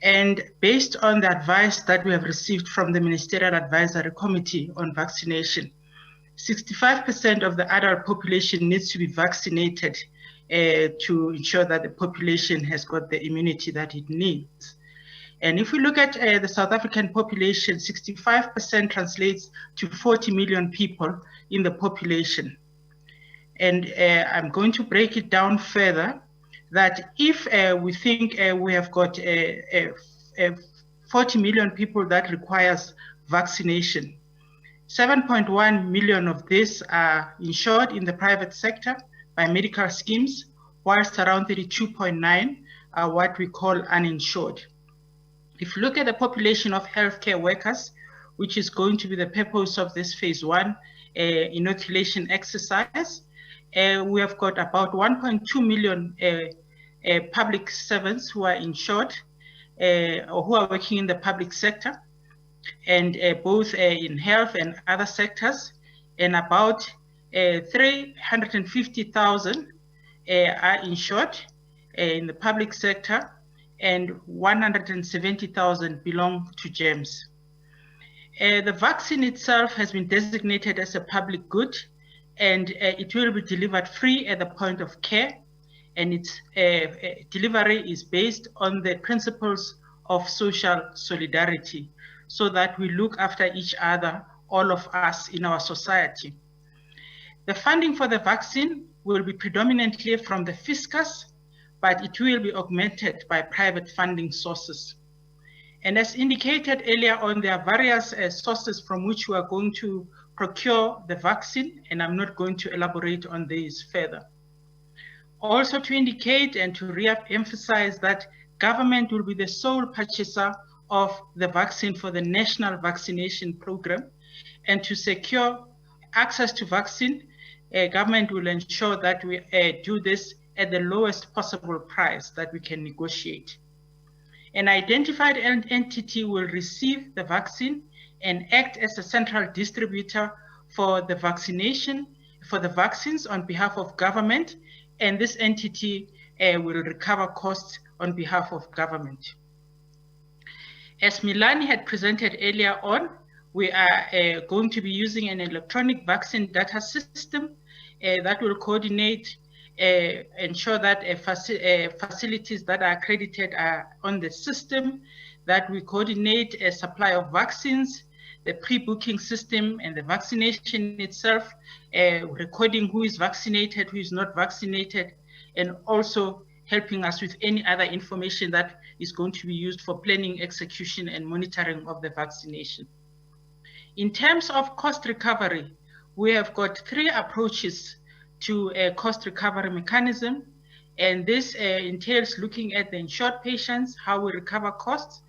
S8: And based on the advice that we have received from the Ministerial Advisory Committee on Vaccination, 65% of the adult population needs to be vaccinated to ensure that the population has got the immunity that it needs. And if we look at the South African population, 65% translates to 40 million people in the population. And I'm going to break it down further, that if we think we have got 40 million people that requires vaccination, 7.1 million of this are insured in the private sector by medical schemes, whilst around 32.9 are what we call uninsured. If you look at the population of healthcare workers, which is going to be the purpose of this phase 1 inoculation exercise, we have got about 1.2 million public servants who are insured or who are working in the public sector, and both in health and other sectors, and about 350,000 are insured in the public sector, and 170,000 belong to GEMS. The vaccine itself has been designated as a public good, and it will be delivered free at the point of care, and its delivery is based on the principles of social solidarity, so that we look after each other, all of us in our society. The funding for the vaccine will be predominantly from the fiscus, but it will be augmented by private funding sources. And as indicated earlier on, there are various sources from which we are going to procure the vaccine, and I'm not going to elaborate on these further. Also to indicate and to re-emphasize that government will be the sole purchaser of the vaccine for the national vaccination program, and to secure access to vaccine, government will ensure that we do this at the lowest possible price that we can negotiate. An identified entity will receive the vaccine and act as a central distributor for the vaccination, for the vaccines on behalf of government, and this entity will recover costs on behalf of government. As Milani had presented earlier on, we are going to be using an electronic vaccine data system that will coordinate, ensure that facilities that are accredited are on the system, that we coordinate a supply of vaccines, the pre-booking system and the vaccination itself, recording who is vaccinated, who is not vaccinated, and also helping us with any other information that is going to be used for planning, execution, and monitoring of the vaccination. In terms of cost recovery, we have got 3 approaches to a cost recovery mechanism, and this entails looking at the insured patients, how we recover costs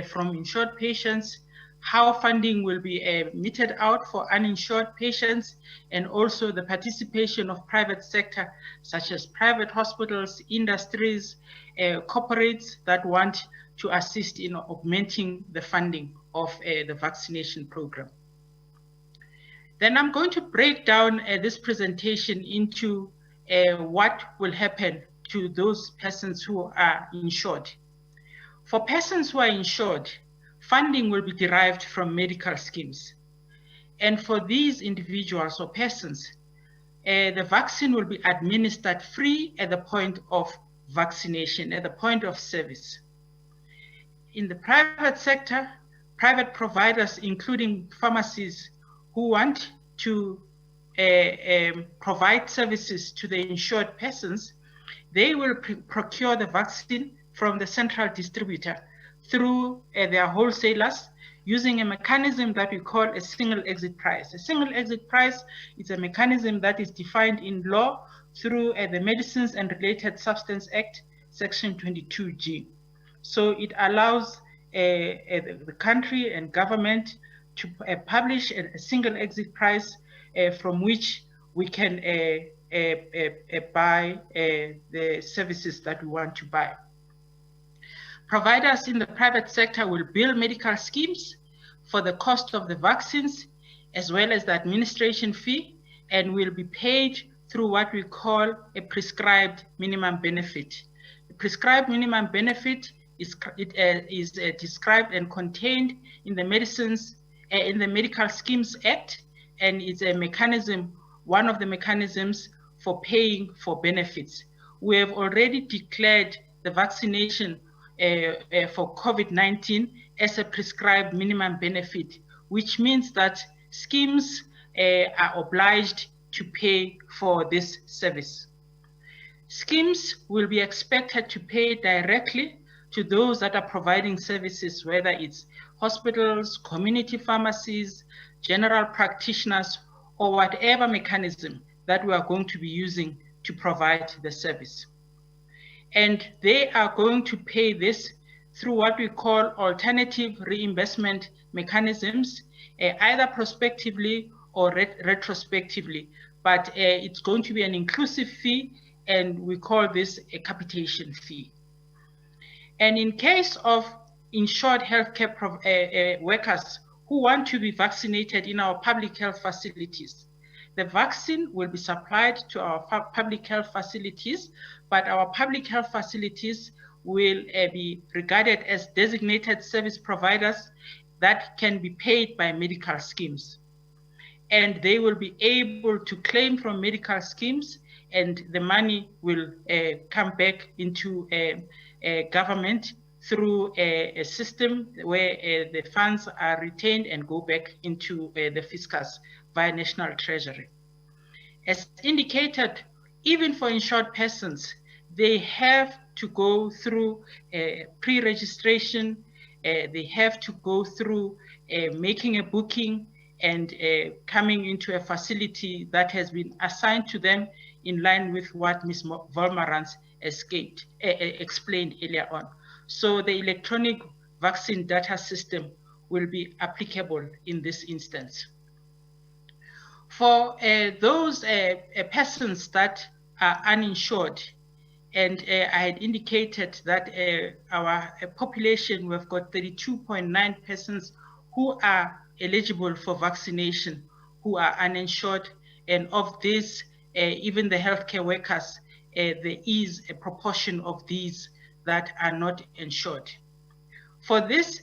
S8: from insured patients, how funding will be meted out for uninsured patients, and also the participation of private sector, such as private hospitals, industries, corporates that want to assist in augmenting the funding of the vaccination program. Then I'm going to break down this presentation into what will happen to those persons who are insured. For persons who are insured, funding will be derived from medical schemes. And for these individuals or persons, the vaccine will be administered free at the point of vaccination, at the point of service. In the private sector, private providers, including pharmacies who want to provide services to the insured persons, they will procure the vaccine from the central distributor through their wholesalers using a mechanism that we call a single exit price. A single exit price is a mechanism that is defined in law through the Medicines and Related Substance Act, Section 22G. So it allows the country and government to publish a single exit price from which we can buy the services that we want to buy. Providers in the private sector will bill medical schemes for the cost of the vaccines as well as the administration fee, and will be paid through what we call a prescribed minimum benefit. The prescribed minimum benefit is described and contained in the Medical Schemes Act, and it's a mechanism, one of the mechanisms for paying for benefits. We have already declared the vaccination for COVID-19 as a prescribed minimum benefit, which means that schemes are obliged to pay for this service. Schemes will be expected to pay directly to those that are providing services, whether it's hospitals, community pharmacies, general practitioners, or whatever mechanism that we are going to be using to provide the service. And they are going to pay this through what we call alternative reimbursement mechanisms, either prospectively or retrospectively, but it's going to be an inclusive fee, and we call this a capitation fee. And in case of insured healthcare workers who want to be vaccinated in our public health facilities, the vaccine will be supplied to our public health facilities, but our public health facilities will be regarded as designated service providers that can be paid by medical schemes. And they will be able to claim from medical schemes, and the money will come back into government through a system where the funds are retained and go back into the fiscus via National Treasury. As indicated, even for insured persons, they have to go through pre-registration, they have to go through making a booking and coming into a facility that has been assigned to them in line with what Ms. Volmarans explained earlier on. So the electronic vaccine data system will be applicable in this instance. For those persons that are uninsured, and I had indicated that our population, we've got 32.9 persons who are eligible for vaccination, who are uninsured, and of this, even the healthcare workers, there is a proportion of these that are not insured. For this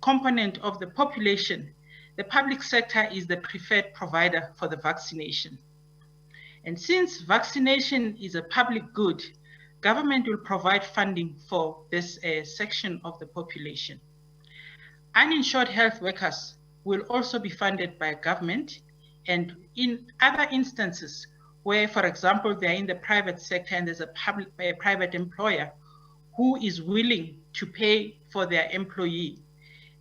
S8: component of the population, the public sector is the preferred provider for the vaccination. And since vaccination is a public good, government will provide funding for this section of the population. Uninsured health workers will also be funded by government, and in other instances where, for example, they're in the private sector and there's a private employer who is willing to pay for their employee,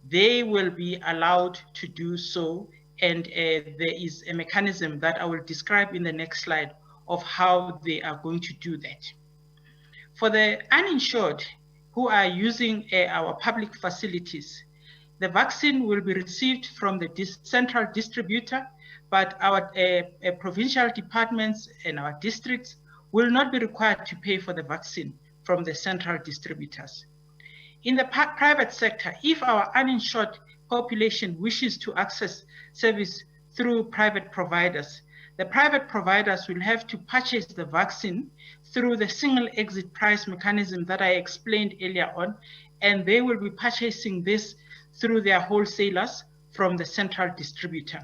S8: they will be allowed to do so. And there is a mechanism that I will describe in the next slide of how they are going to do that. For the uninsured who are using our public facilities, the vaccine will be received from the central distributor, but our provincial departments and our districts will not be required to pay for the vaccine from the central distributors. In the private sector, if our uninsured population wishes to access service through private providers, the private providers will have to purchase the vaccine through the single exit price mechanism that I explained earlier on, and they will be purchasing this through their wholesalers from the central distributor.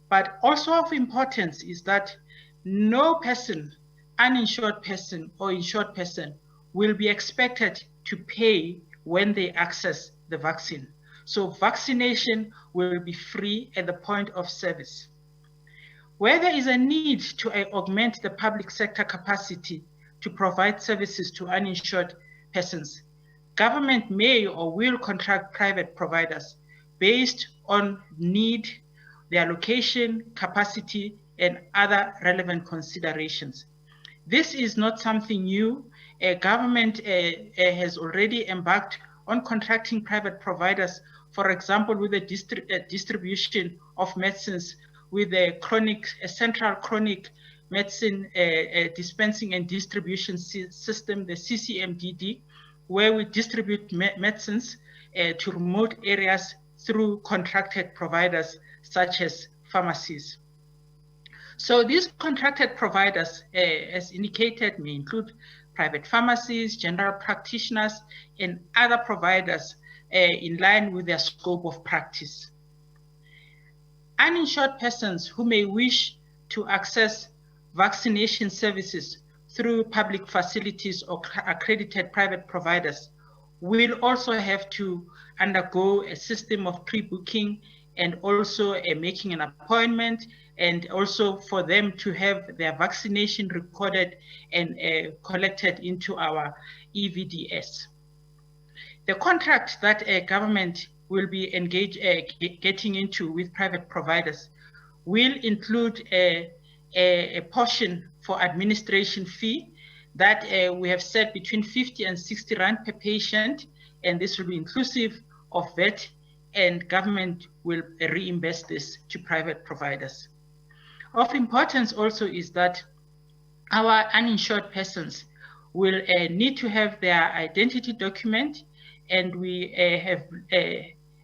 S8: But also of importance is that no person, uninsured person or insured person, will be expected to pay when they access the vaccine. So vaccination will be free at the point of service. Where there is a need to augment the public sector capacity to provide services to uninsured persons, government may or will contract private providers based on need, their location, capacity, and other relevant considerations. This is not something new. Government has already embarked on contracting private providers, for example, with the distribution of medicines with a central chronic medicine dispensing and distribution system, the CCMDD, where we distribute medicines to remote areas through contracted providers such as pharmacies. So these contracted providers, as indicated, may include private pharmacies, general practitioners, and other providers in line with their scope of practice. Uninsured persons who may wish to access vaccination services through public facilities or accredited private providers will also have to undergo a system of pre-booking and also making an appointment, and also for them to have their vaccination recorded and collected into our EVDS. The contract that a government will be getting into with private providers will include a portion for administration fee that we have set between 50 and 60 Rand per patient, and this will be inclusive of VAT, and government will reimburse this to private providers. Of importance also is that our uninsured persons will need to have their identity document, and we have,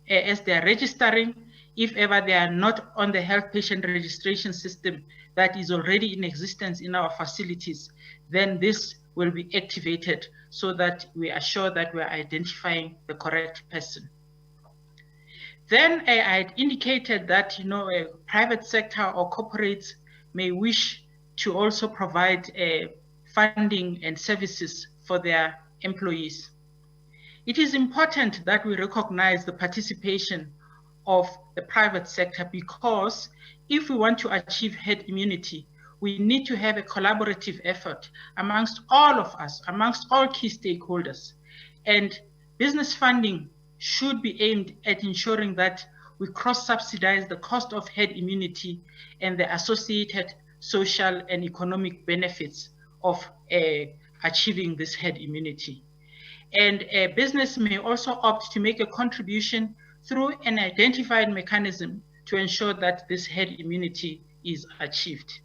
S8: as they are registering, if ever they are not on the health patient registration system that is already in existence in our facilities, then this will be activated so that we are sure that we are identifying the correct person. Then I had indicated that a private sector or corporates may wish to also provide funding and services for their employees. It is important that we recognize the participation of the private sector, because if we want to achieve herd immunity, we need to have a collaborative effort amongst all of us, amongst all key stakeholders. And business funding should be aimed at ensuring that we cross-subsidize the cost of herd immunity and the associated social and economic benefits of achieving this herd immunity. And a business may also opt to make a contribution through an identified mechanism to ensure that this herd immunity is achieved.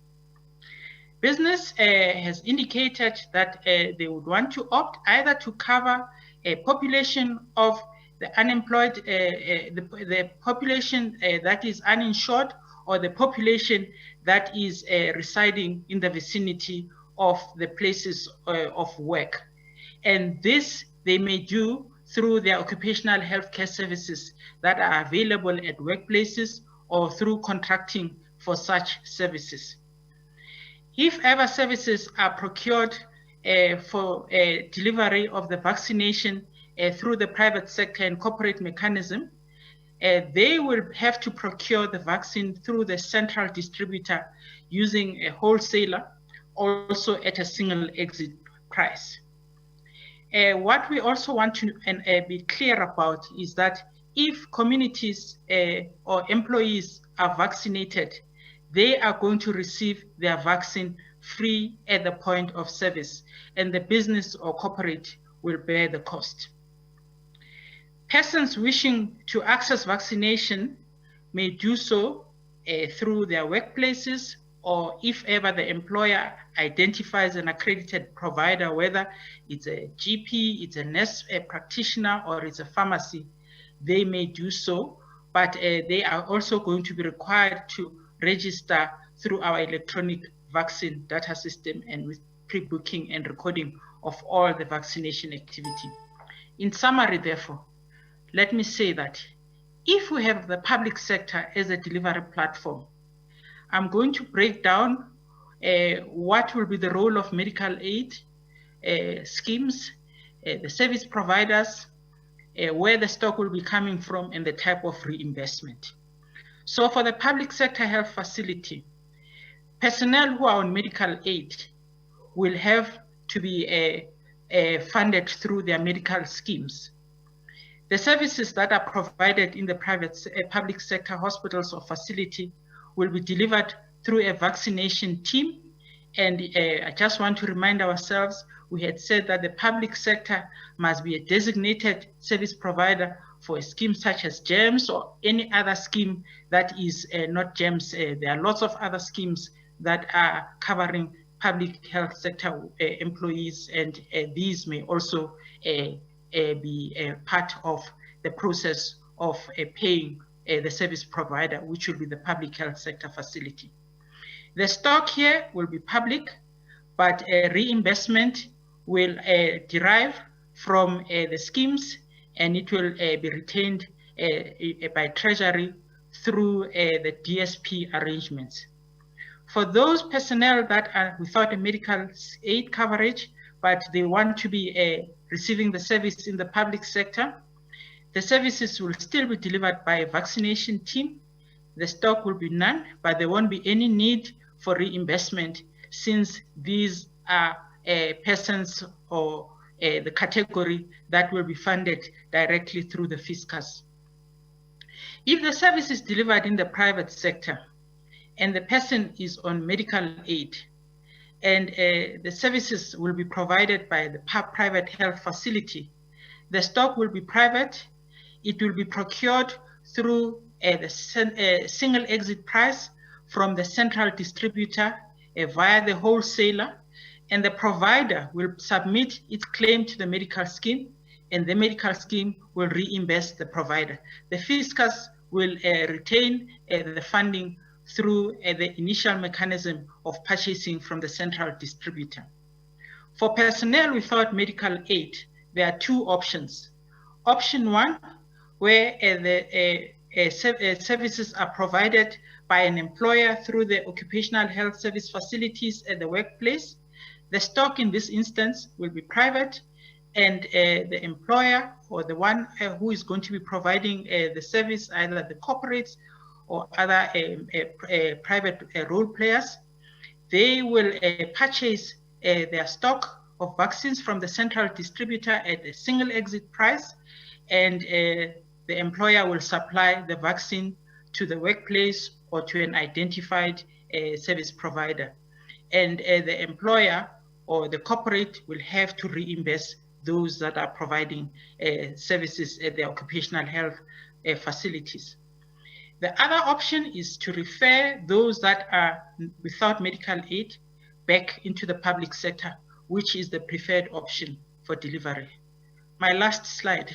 S8: Business has indicated that they would want to opt either to cover a population of the unemployed, the population that is uninsured, or the population that is residing in the vicinity of the places of work. And this they may do through their occupational healthcare services that are available at workplaces or through contracting for such services. If ever services are procured for delivery of the vaccination through the private sector and corporate mechanism, they will have to procure the vaccine through the central distributor using a wholesaler, also at a single exit price. What we also want to be clear about is that if communities or employees are vaccinated, they are going to receive their vaccine free at the point of service, and the business or corporate will bear the cost. Persons wishing to access vaccination may do so through their workplaces or if ever the employer identifies an accredited provider, whether it's a GP, it's a nurse, a practitioner, or it's a pharmacy, they may do so, but they are also going to be required to register through our electronic vaccine data system and with pre-booking and recording of all the vaccination activity. In summary, therefore, let me say that if we have the public sector as a delivery platform, I'm going to break down what will be the role of medical aid schemes, the service providers, where the stock will be coming from, and the type of reimbursement. So for the public sector health facility, personnel who are on medical aid will have to be funded through their medical schemes. The services that are provided in the public sector hospitals or facility will be delivered through a vaccination team. And I just want to remind ourselves, we had said that the public sector must be a designated service provider for a scheme such as GEMS or any other scheme that is not GEMS. There are lots of other schemes that are covering public health sector employees, and these may also be a part of the process of paying the service provider, which will be the public health sector facility. The stock here will be public, but reimbursement will derive from the schemes, and it will be retained by Treasury through the DSP arrangements. For those personnel that are without a medical aid coverage, but they want to be receiving the service in the public sector, the services will still be delivered by a vaccination team. The stock will be none, but there won't be any need for reimbursement, since these are persons or the category that will be funded directly through the fiscus. If the service is delivered in the private sector and the person is on medical aid, and the services will be provided by the private health facility, the stock will be private. It will be procured through the single exit price from the central distributor via the wholesaler, and the provider will submit its claim to the medical scheme, and the medical scheme will reimburse the provider. The fiscus will retain the funding through the initial mechanism of purchasing from the central distributor. For personnel without medical aid, there are two options. Option one, where the services are provided by an employer through the occupational health service facilities at the workplace. The stock in this instance will be private, and the employer or the one who is going to be providing the service, either the corporates or other private role players, they will purchase their stock of vaccines from the central distributor at a single exit price, and the employer will supply the vaccine to the workplace or to an identified service provider. And the employer or the corporate will have to reimburse those that are providing services at the occupational health facilities. The other option is to refer those that are without medical aid back into the public sector, which is the preferred option for delivery. My last slide.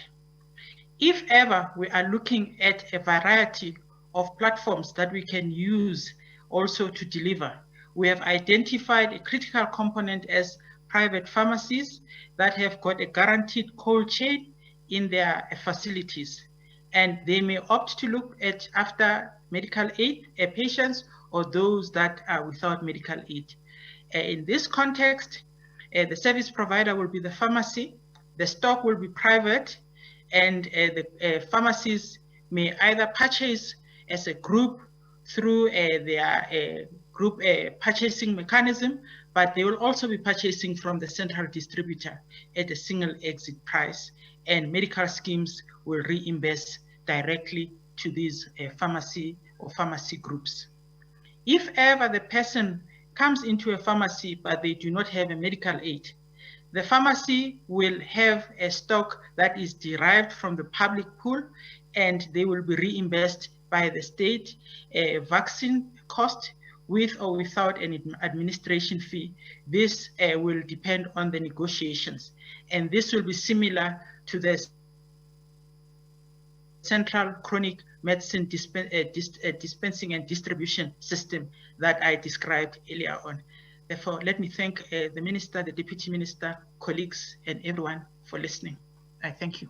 S8: If ever we are looking at a variety of platforms that we can use also to deliver, we have identified a critical component as private pharmacies that have got a guaranteed cold chain in their facilities, and they may opt to look at after medical aid patients or those that are without medical aid. In this context, the service provider will be the pharmacy, the stock will be private, and the pharmacies may either purchase as a group through their group purchasing mechanism, but they will also be purchasing from the central distributor at a single exit price, and medical schemes will reimburse directly to these pharmacy or pharmacy groups. If ever the person comes into a pharmacy but they do not have a medical aid, the pharmacy will have a stock that is derived from the public pool, and they will be reimbursed by the state vaccine cost, with or without an administration fee. This will depend on the negotiations, and this will be similar to the central chronic medicine dispensing and distribution system that I described earlier on. Therefore, let me thank the Minister, the Deputy Minister, colleagues, and everyone for listening. I thank you.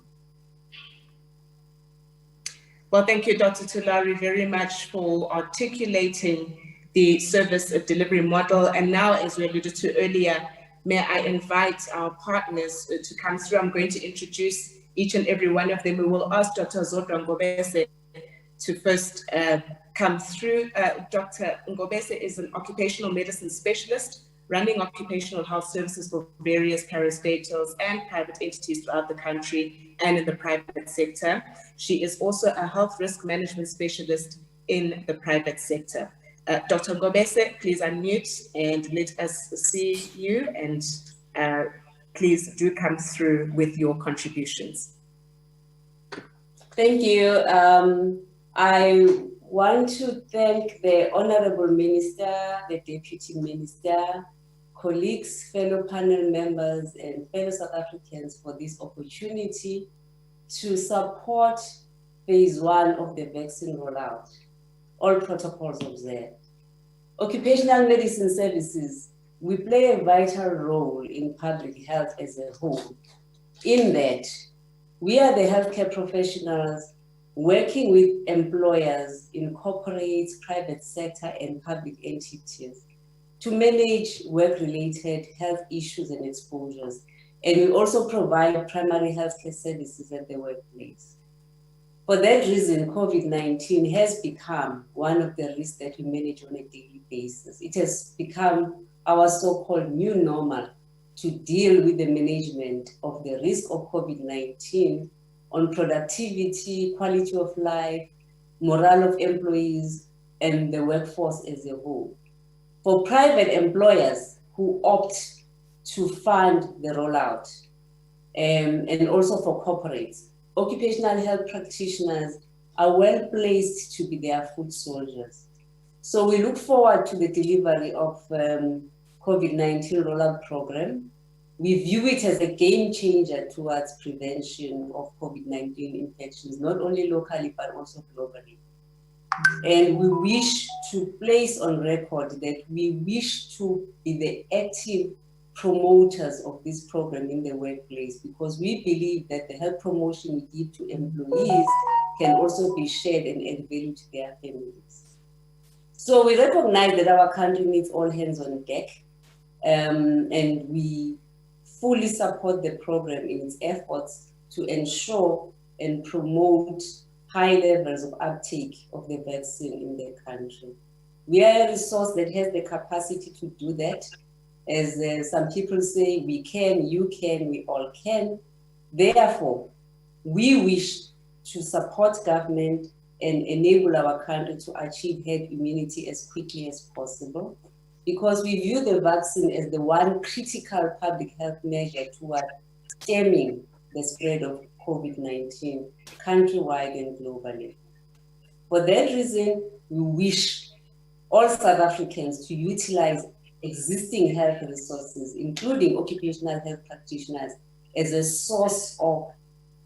S2: Well, thank you, Dr. Tulari, very much for articulating the service delivery model. And now, as we alluded to earlier, may I invite our partners to come through. I'm going to introduce each and every one of them. We will ask Dr. Zodwa Ngobese to first come through. Dr. Ngobese is an occupational medicine specialist running occupational health services for various parastatals and private entities throughout the country and in the private sector. She is also a health risk management specialist in the private sector. Dr. Ngobese, please unmute and let us see you, and please do come through with your contributions.
S9: Thank you. I want to thank the Honorable Minister, the Deputy Minister, colleagues, fellow panel members, and fellow South Africans for this opportunity to support phase 1 of the vaccine rollout. All protocols observed. Occupational medicine services, we play a vital role in public health as a whole, in that we are the healthcare professionals working with employers in corporate, private sector, and public entities to manage work-related health issues and exposures. And we also provide primary healthcare services at the workplace. For that reason, COVID-19 has become one of the risks that we manage on a daily basis. It has become our so-called new normal to deal with the management of the risk of COVID-19 on productivity, quality of life, morale of employees, and the workforce as a whole. For private employers who opt to fund the rollout, and also for corporates, occupational health practitioners are well placed to be their foot soldiers. So we look forward to the delivery of COVID-19 rollout program. We view it as a game changer towards prevention of COVID-19 infections, not only locally, but also globally. And we wish to place on record that we wish to be the active promoters of this program in the workplace, because we believe that the health promotion we give to employees can also be shared and add value to their families. So we recognize that our country needs all hands on deck, and we fully support the program in its efforts to ensure and promote high levels of uptake of the vaccine in the country. We are a resource that has the capacity to do that. As some people say, we can, you can, we all can. Therefore, we wish to support government and enable our country to achieve herd immunity as quickly as possible, because we view the vaccine as the one critical public health measure toward stemming the spread of COVID-19 countrywide and globally. For that reason, we wish all South Africans to utilize existing health resources, including occupational health practitioners, as a source of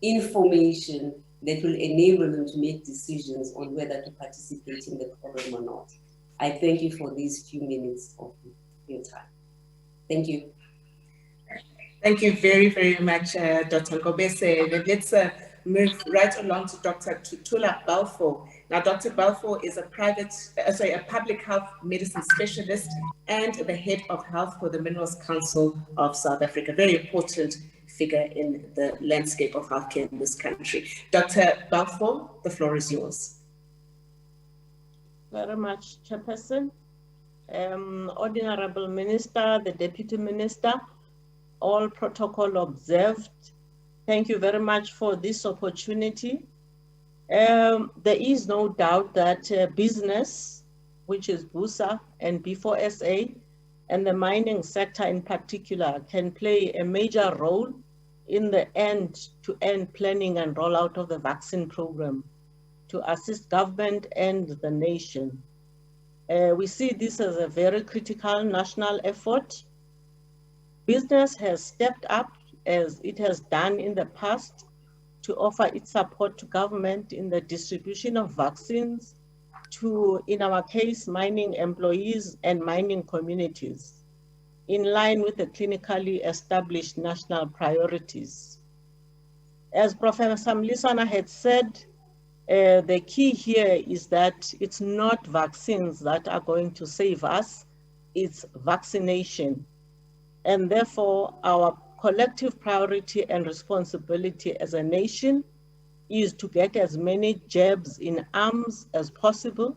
S9: information that will enable them to make decisions on whether to participate in the program or not. I thank you for these few minutes of your time. Thank you.
S2: Thank you very, very much, Dr. Ngobese. Let's move right along to Dr. Tutula Balfour. Now, Dr. Balfour is a public health medicine specialist and the head of health for the Minerals Council of South Africa. Very important figure in the landscape of healthcare in this country. Dr. Balfour, the floor is yours.
S10: Very much, Chairperson. Honorable Minister, the Deputy Minister, all protocol observed. Thank you very much for this opportunity. There is no doubt that business, which is BUSA and B4SA, and the mining sector in particular, can play a major role in the end-to-end planning and rollout of the vaccine program to assist government and the nation. We see this as a very critical national effort. Business has stepped up as it has done in the past to offer its support to government in the distribution of vaccines to, in our case, mining employees and mining communities, in line with the clinically established national priorities. As Professor Mlisana had said, the key here is that it's not vaccines that are going to save us, it's vaccination. And therefore, our collective priority and responsibility as a nation is to get as many jabs in arms as possible,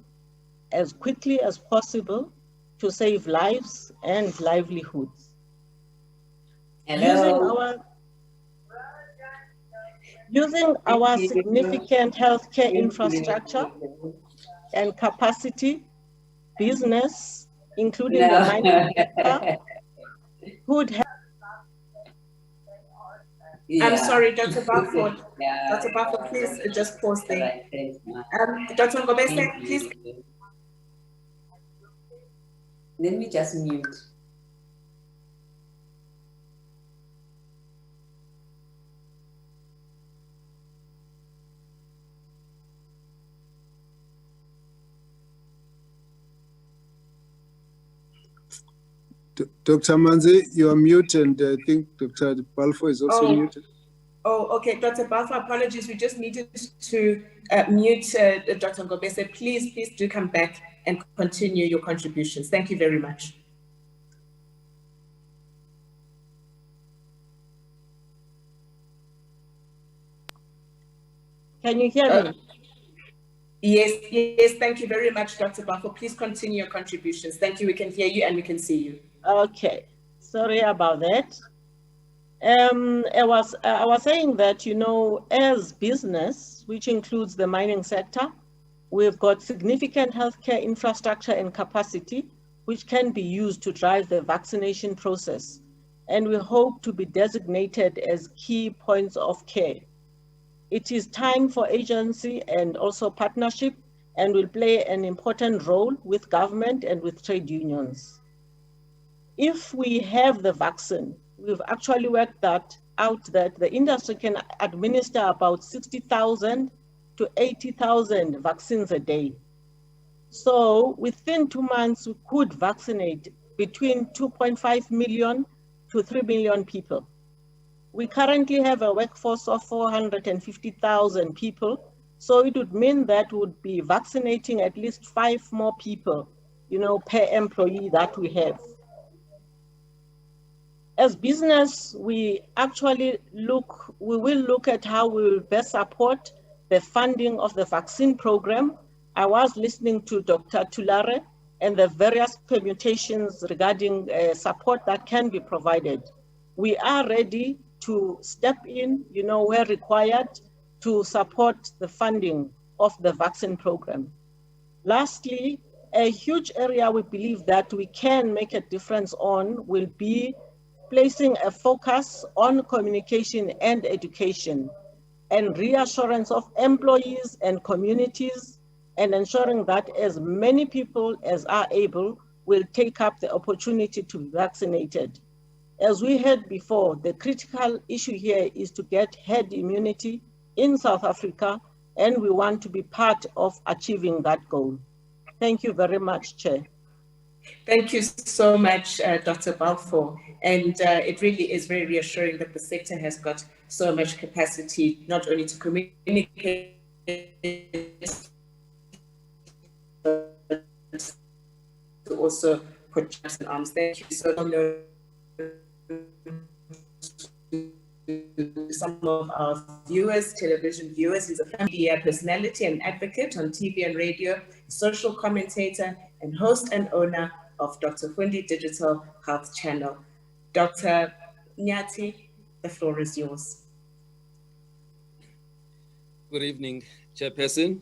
S10: as quickly as possible, to save lives and livelihoods. Using our significant healthcare infrastructure and capacity, business, including the mining sector, could have.
S2: I'm sorry, Dr. Balfour. Dr. Balfour, please just pause there. Dr. Ngobese, please.
S9: Let me just mute.
S1: Dr. Manzi, you are muted, and I think Dr. Balfour is also muted.
S2: Oh, okay, Dr. Balfour, apologies. We just needed to mute Dr. Ngobese. Please do come back and continue your contributions. Thank you very much.
S10: Can you hear me?
S2: Yes, thank you very much, Dr. Balfour. Please continue your contributions. Thank you, we can hear you and we can see you.
S10: Okay, sorry about that. I was saying that, you know, as business, which includes the mining sector, we've got significant healthcare infrastructure and capacity, which can be used to drive the vaccination process. And we hope to be designated as key points of care. It is time for agency and also partnership, and will play an important role with government and with trade unions. If we have the vaccine, we've actually worked that out that the industry can administer about 60,000 to 80,000 vaccines a day. So within 2 months, we could vaccinate between 2.5 million to 3 million people. We currently have a workforce of 450,000 people. So it would mean that would be vaccinating at least 5 more people, you know, per employee that we have. As business, we will look at how we will best support the funding of the vaccine program. I was listening to Dr. Tulare and the various permutations regarding support that can be provided. We are ready to step in, you know, where required to support the funding of the vaccine program. Lastly, a huge area we believe that we can make a difference on will be placing a focus on communication and education and reassurance of employees and communities, and ensuring that as many people as are able will take up the opportunity to be vaccinated. As we heard before, the critical issue here is to get herd immunity in South Africa, and we want to be part of achieving that goal. Thank you very much, Chair.
S2: Thank you so much, Dr. Balfour. And it really is very reassuring that the sector has got so much capacity, not only to communicate, but to also put jobs in arms. Thank you so much. Some of our viewers, television viewers, he's a media personality and advocate on TV and radio, social commentator, and host and owner of Dr. Fundi Digital Health Channel. Dr. Nyati, the floor is yours.
S11: Good evening, Chairperson,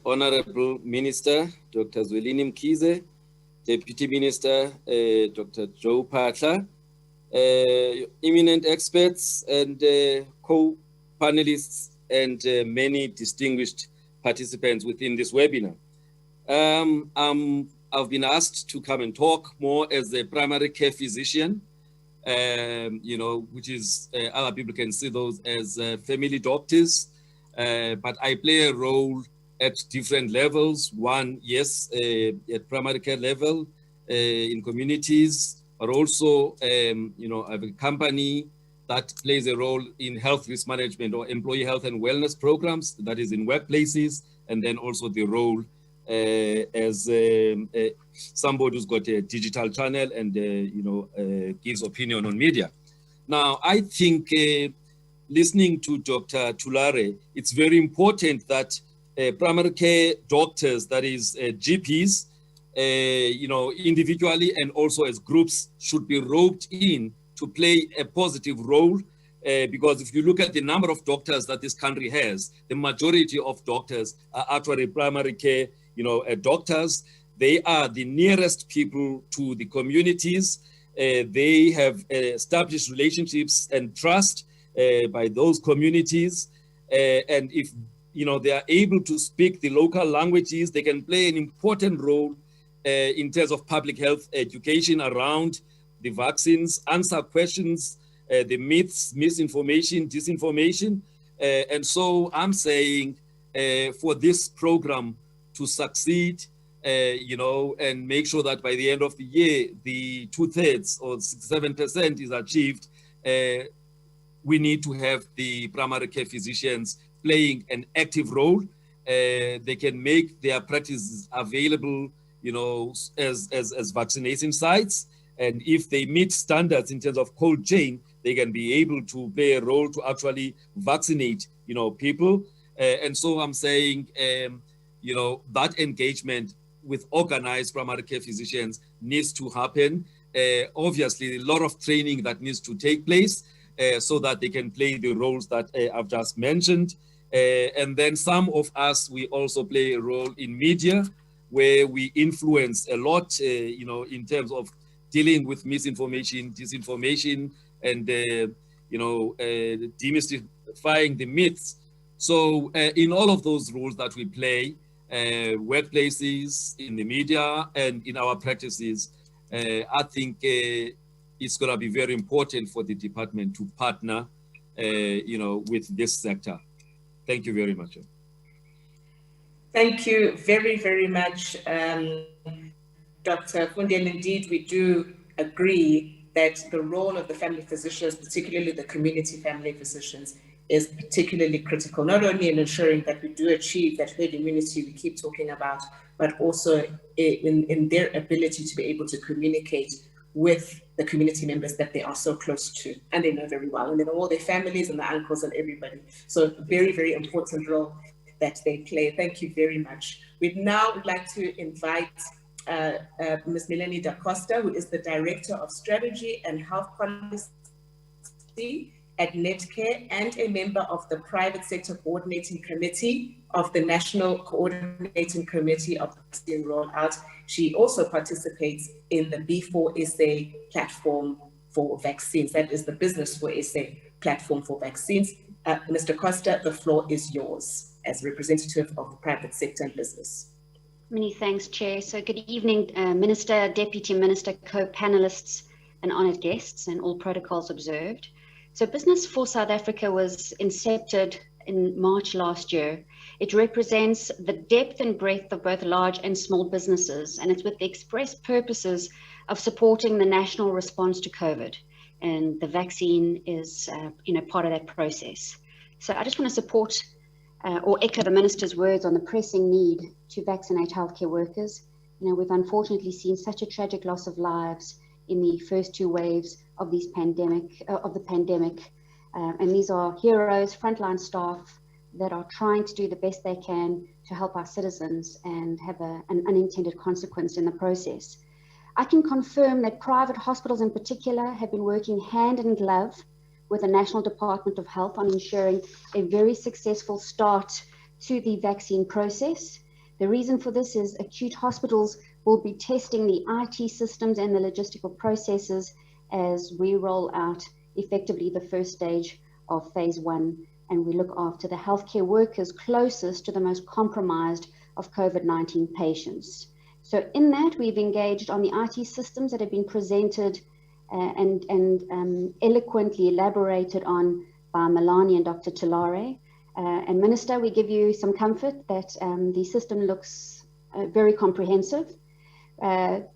S11: Honorable Minister, Dr. Zweli Mkhize, Deputy Minister, Dr. Joe Patla, eminent experts and co-panelists and many distinguished participants within this webinar. I've been asked to come and talk more as a primary care physician, you know, which is, other people can see those as family doctors, but I play a role at different levels. One, yes, at primary care level, in communities, but also, you know, I have a company that plays a role in health risk management or employee health and wellness programs, that is in workplaces, and then also the role as somebody who's got a digital channel and, you know, gives opinion on media. Now, I think listening to Dr. Tulare, it's very important that primary care doctors, that is GPs, you know, individually and also as groups should be roped in to play a positive role, because if you look at the number of doctors that this country has, the majority of doctors are actually primary care, you know, doctors. They are the nearest people to the communities. They have established relationships and trust by those communities. And if, you know, they are able to speak the local languages, they can play an important role in terms of public health education around the vaccines, answer questions, the myths, misinformation, disinformation. And so I'm saying for this program to succeed, you know, and make sure that by the end of the year, the 2/3 or 67% is achieved, we need to have the primary care physicians playing an active role. They can make their practices available, you know, as vaccination sites. And if they meet standards in terms of cold chain, they can be able to play a role to actually vaccinate, you know, people. And so I'm saying, you know, that engagement with organized primary care physicians needs to happen. Obviously, a lot of training that needs to take place so that they can play the roles that I've just mentioned. And then some of us, we also play a role in media where we influence a lot, you know, in terms of dealing with misinformation, disinformation, and, you know, demystifying the myths. So in all of those roles that we play, workplaces, in the media, and in our practices, I think it's going to be very important for the department to partner, you know, with this sector. Thank you very much.
S2: Thank you very, very much, Dr. Fundi. And indeed, we do agree that the role of the family physicians, particularly the community family physicians, is particularly critical, not only in ensuring that we do achieve that herd immunity we keep talking about, but also in their ability to be able to communicate with the community members that they are so close to, and they know very well, and they know all their families and the uncles and everybody. So very, very important role that they play. Thank you very much. We'd now like to invite Ms. Melanie Da Costa, who is the Director of Strategy and Health Policy at Netcare and a member of the Private Sector Coordinating Committee of the National Coordinating Committee of Vaccine Rollout. She also participates in the B4SA platform for vaccines. That is the Business for SA platform for vaccines. Mr. Costa, the floor is yours as representative of the private sector and business.
S12: Many thanks, Chair. So good evening, Minister, Deputy Minister, co-panelists and honoured guests, and all protocols observed. So Business for South Africa was incepted in March last year. It represents the depth and breadth of both large and small businesses, and it's with the express purposes of supporting the national response to COVID. And the vaccine is, you know, part of that process. So I just want to support or echo the Minister's words on the pressing need to vaccinate healthcare workers. You know, we've unfortunately seen such a tragic loss of lives in the first two waves of the pandemic, and these are heroes, frontline staff that are trying to do the best they can to help our citizens and have an unintended consequence in the process. I can confirm that private hospitals in particular have been working hand in glove with the National Department of Health on ensuring a very successful start to the vaccine process. The reason for this is acute hospitals will be testing the IT systems and the logistical processes as we roll out effectively the first stage of phase 1, and we look after the healthcare workers closest to the most compromised of COVID-19 patients. So in that, we've engaged on the IT systems that have been presented and eloquently elaborated on by Milani and Dr. Tulare. And Minister, we give you some comfort that the system looks very comprehensive.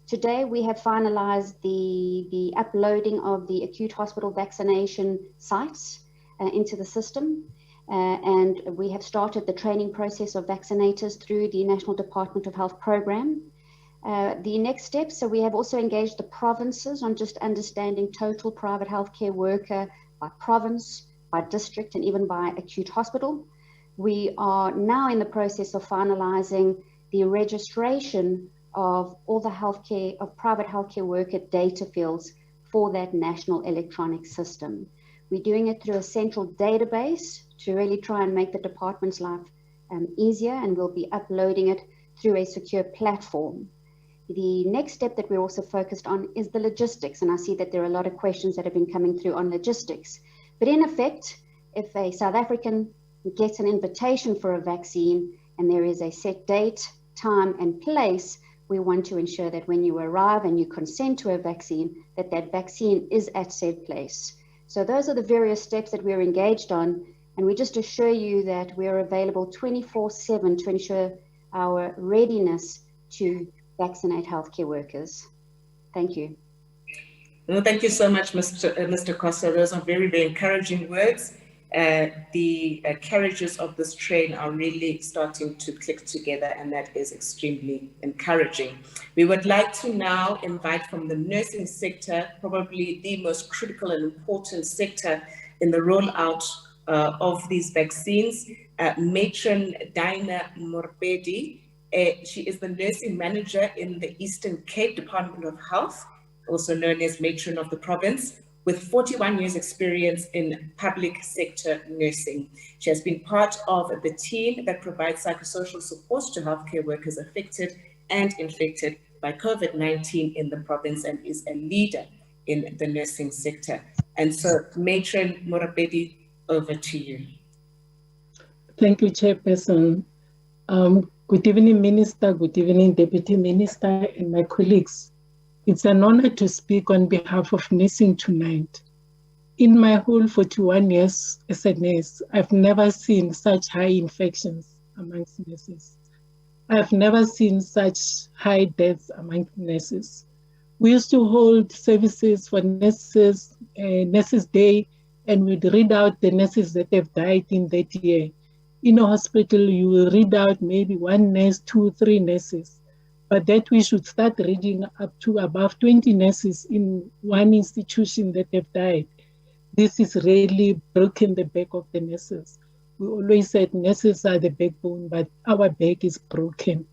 S12: Today, we have finalized the uploading of the acute hospital vaccination sites into the system. And we have started the training process of vaccinators through the National Department of Health program. The next steps, so we have also engaged the provinces on just understanding total private healthcare worker by province, by district, and even by acute hospital. We are now in the process of finalizing the registration of all the private healthcare worker data fields for that national electronic system. We're doing it through a central database to really try and make the department's life easier, and we'll be uploading it through a secure platform. The next step that we're also focused on is the logistics, and I see that there are a lot of questions that have been coming through on logistics. But in effect, if a South African gets an invitation for a vaccine and there is a set date, time, and place, we want to ensure that when you arrive and you consent to a vaccine, that that vaccine is at said place. So those are the various steps that we're engaged on, and we just assure you that we're available 24/7 to ensure our readiness to vaccinate healthcare workers. Thank you.
S2: Well, thank you so much, Mr. Costa. Those are very, very encouraging words. The carriages of this train are really starting to click together, and that is extremely encouraging. We would like to now invite from the nursing sector, probably the most critical and important sector in the rollout of these vaccines, Matron Dinah Morbedi. She is the nursing manager in the Eastern Cape Department of Health, also known as matron of the province, with 41 years experience in public sector nursing. She has been part of the team that provides psychosocial support to healthcare workers affected and infected by COVID-19 in the province, and is a leader in the nursing sector. And so, Matron Morabedi, over to you.
S13: Thank you, Chairperson. Good evening, Minister. Good evening, Deputy Minister, and my colleagues. It's an honor to speak on behalf of nursing tonight. In my whole 41 years as a nurse, I've never seen such high infections amongst nurses. I've never seen such high deaths among nurses. We used to hold services for nurses, Nurses Day, and we'd read out the nurses that have died in that year. In a hospital, you will read out maybe one nurse, 2, 3 nurses, but that we should start reading up to above 20 nurses in one institution that have died. This is really broken the back of the nurses. We always said nurses are the backbone, but our back is broken.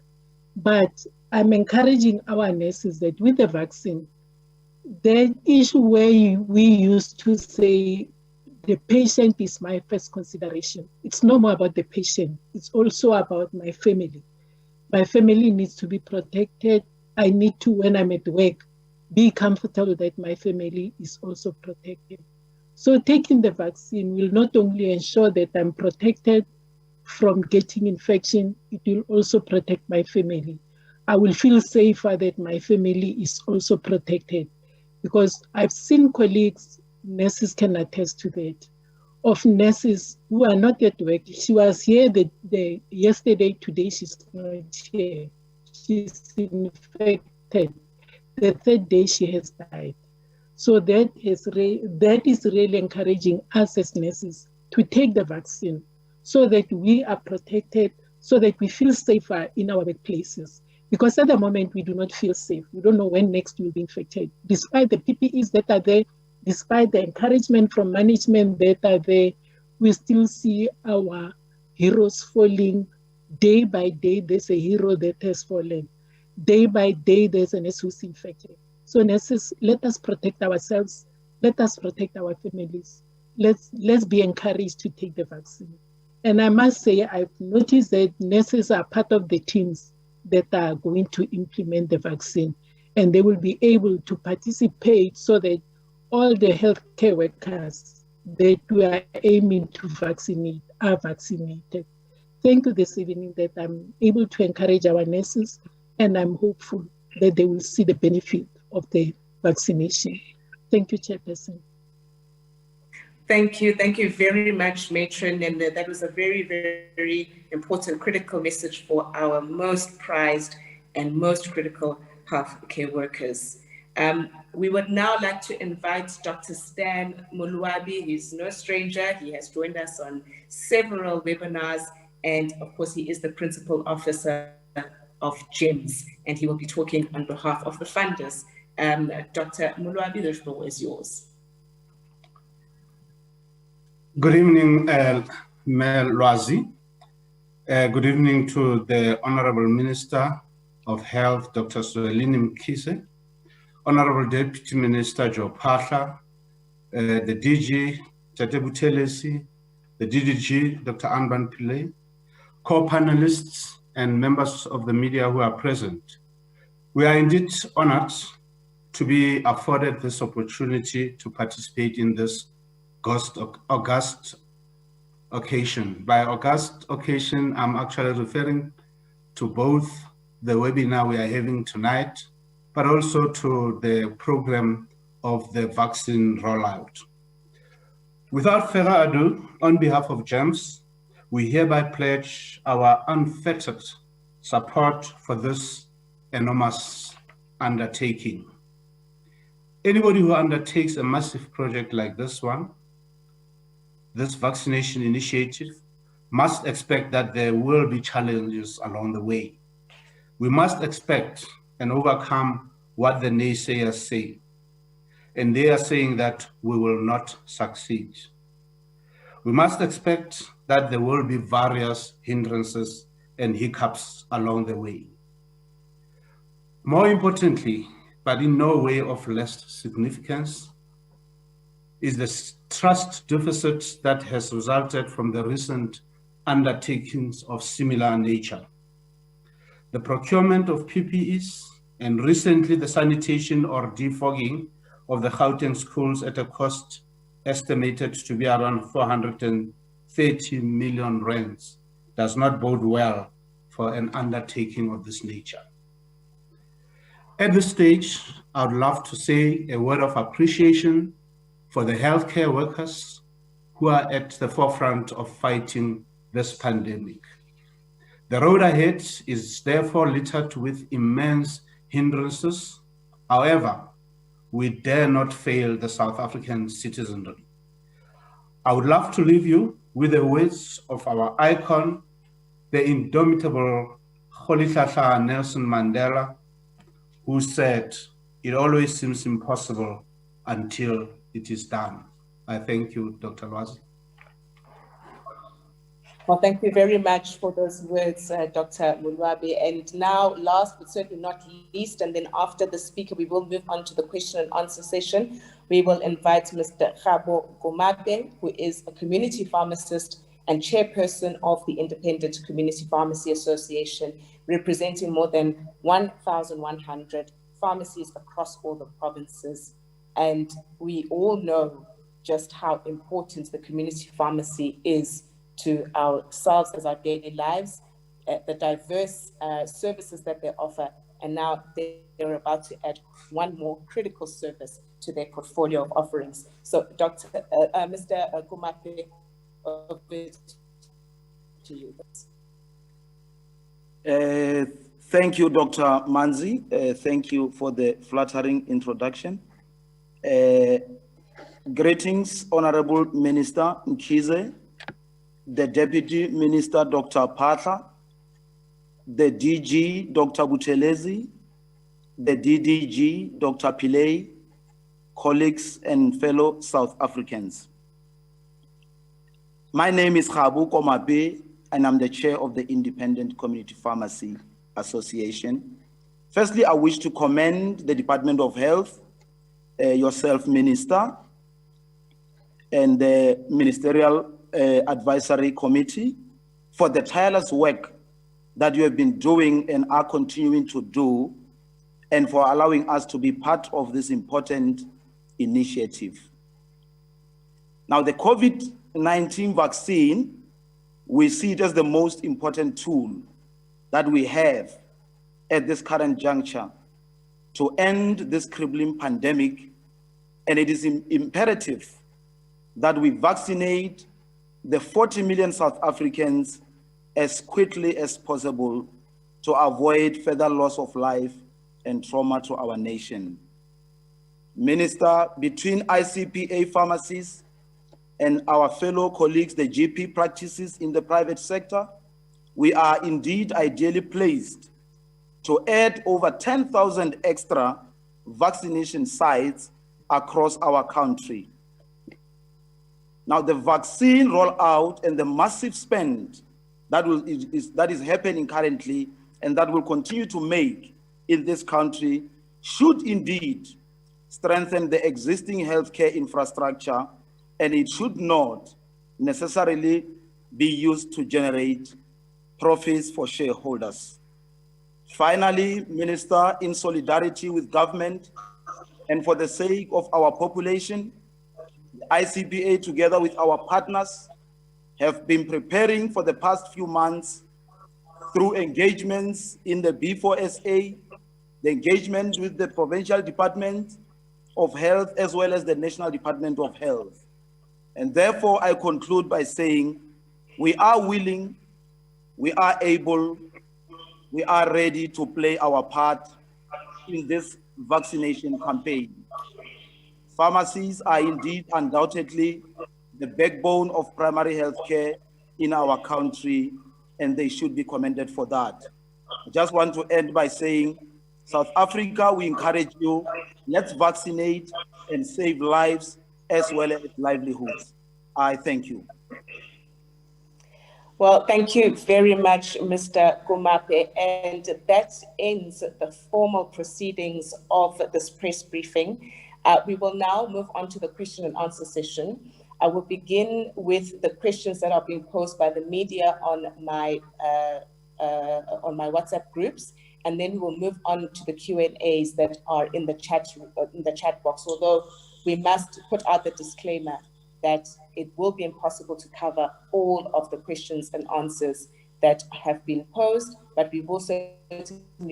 S13: But I'm encouraging our nurses that with the vaccine, the issue where we used to say, the patient is my first consideration. It's no more about the patient. It's also about my family. My family needs to be protected. I need to, when I'm at work, be comfortable that my family is also protected. So taking the vaccine will not only ensure that I'm protected from getting infection, it will also protect my family. I will feel safer that my family is also protected, because I've seen colleagues, nurses can attest to that, of nurses who are not at work. She was here yesterday, today she's not here. She's infected. The third day she has died. So that is really encouraging us as nurses to take the vaccine so that we are protected, so that we feel safer in our workplaces. Because at the moment we do not feel safe. We don't know when next we'll be infected. Despite the PPEs that are there, despite the encouragement from management that are there, we still see our heroes falling. Day by day, there's a hero that has fallen. Day by day, there's a nurse who's infected. So nurses, let us protect ourselves. Let us protect our families. Let's be encouraged to take the vaccine. And I must say, I've noticed that nurses are part of the teams that are going to implement the vaccine, and they will be able to participate so that all the healthcare workers that we are aiming to vaccinate are vaccinated. thank you this evening that I'm able to encourage our nurses, and I'm hopeful that they will see the benefit of the vaccination. Thank you, Chairperson.
S2: Thank you very much, Matron. And that was a very, very important, critical message for our most prized and most critical healthcare workers. We would now like to invite Dr. Stan Muluabi. He's no stranger. He has joined us on several webinars, and of course, he is the Principal Officer of GEMS, and he will be talking on behalf of the funders. Dr. Muluabi, the floor is yours.
S14: Good evening, Mayor Lwazi. Good evening to the Honorable Minister of Health, Dr. Zweli Mkhize, Honorable Deputy Minister Joe Pahla, the DG, Tate Buthelezi, the DDG, Dr. Anban Pillay, co-panelists and members of the media who are present. We are indeed honored to be afforded this opportunity to participate in this august occasion. By august occasion, I'm actually referring to both the webinar we are having tonight, but also to the program of the vaccine rollout. Without further ado, on behalf of GEMS, we hereby pledge our unfettered support for this enormous undertaking. Anybody who undertakes a massive project like this one, this vaccination initiative, must expect that there will be challenges along the way. We must expect and overcome what the naysayers say. And they are saying that we will not succeed. We must expect that there will be various hindrances and hiccups along the way. More importantly, but in no way of less significance, is the trust deficit that has resulted from the recent undertakings of similar nature. The procurement of PPEs and recently the sanitation or defogging of the Gauteng schools at a cost estimated to be around 430 million rands does not bode well for an undertaking of this nature. At this stage, I would love to say a word of appreciation for the healthcare workers who are at the forefront of fighting this pandemic. The road ahead is therefore littered with immense hindrances. However, we dare not fail the South African citizenry. I would love to leave you with the words of our icon, the indomitable Rolihlahla Nelson Mandela, who said, "It always seems impossible until it is done." I thank you, Dr. Lwazi.
S2: Well, thank you very much for those words, Dr. Muluabi. And now, last but certainly not least, and then after the speaker, we will move on to the question and answer session. We will invite Mr. Khabo Gomabe, who is a community pharmacist and chairperson of the Independent Community Pharmacy Association, representing more than 1,100 pharmacies across all the provinces. And we all know just how important the community pharmacy is to ourselves as our daily lives, the diverse services that they offer, and now they're about to add one more critical service to their portfolio of offerings. So, Mr. Kumape, over to you.
S15: Thank you, Dr. Manzi. Thank you for the flattering introduction. Greetings, Honorable Minister Mkhize, the Deputy Minister, Dr. Pahla, the DG, Dr. Buthelezi, the DDG, Dr. Pillay, colleagues and fellow South Africans. My name is Khabo Gomabe, and I'm the chair of the Independent Community Pharmacy Association. Firstly, I wish to commend the Department of Health, yourself, Minister, and the Ministerial Advisory Committee for the tireless work that you have been doing and are continuing to do, and for allowing us to be part of this important initiative. Now, the COVID-19 vaccine We see it as the most important tool that we have at this current juncture to end this crippling pandemic, and it is imperative that we vaccinate the 40 million South Africans as quickly as possible to avoid further loss of life and trauma to our nation. Minister, between ICPA pharmacies and our fellow colleagues, the GP practices in the private sector, we are indeed ideally placed to add over 10,000 extra vaccination sites across our country. Now, the vaccine rollout and the massive spend that is happening currently and that will continue to make in this country should indeed strengthen the existing healthcare infrastructure, and it should not necessarily be used to generate profits for shareholders. Finally, Minister, in solidarity with government and for the sake of our population, the ICPA, together with our partners, have been preparing for the past few months through engagements in the B4SA, the engagement with the Provincial Department of Health, as well as the National Department of Health. And therefore, I conclude by saying we are willing, we are able, we are ready to play our part in this vaccination campaign. Pharmacies are indeed undoubtedly the backbone of primary health care in our country, and they should be commended for that. I just want to end by saying, South Africa, we encourage you, let's vaccinate and save lives as well as livelihoods. I thank you.
S2: Well, thank you very much, Mr. Kumape. And that ends the formal proceedings of this press briefing. We will now move on to the question and answer session. I will begin with the questions that are being posed by the media on my WhatsApp groups, and then we will move on to the Q&As that are in the chat box. Although we must put out the disclaimer that it will be impossible to cover all of the questions and answers that have been posed, but we've also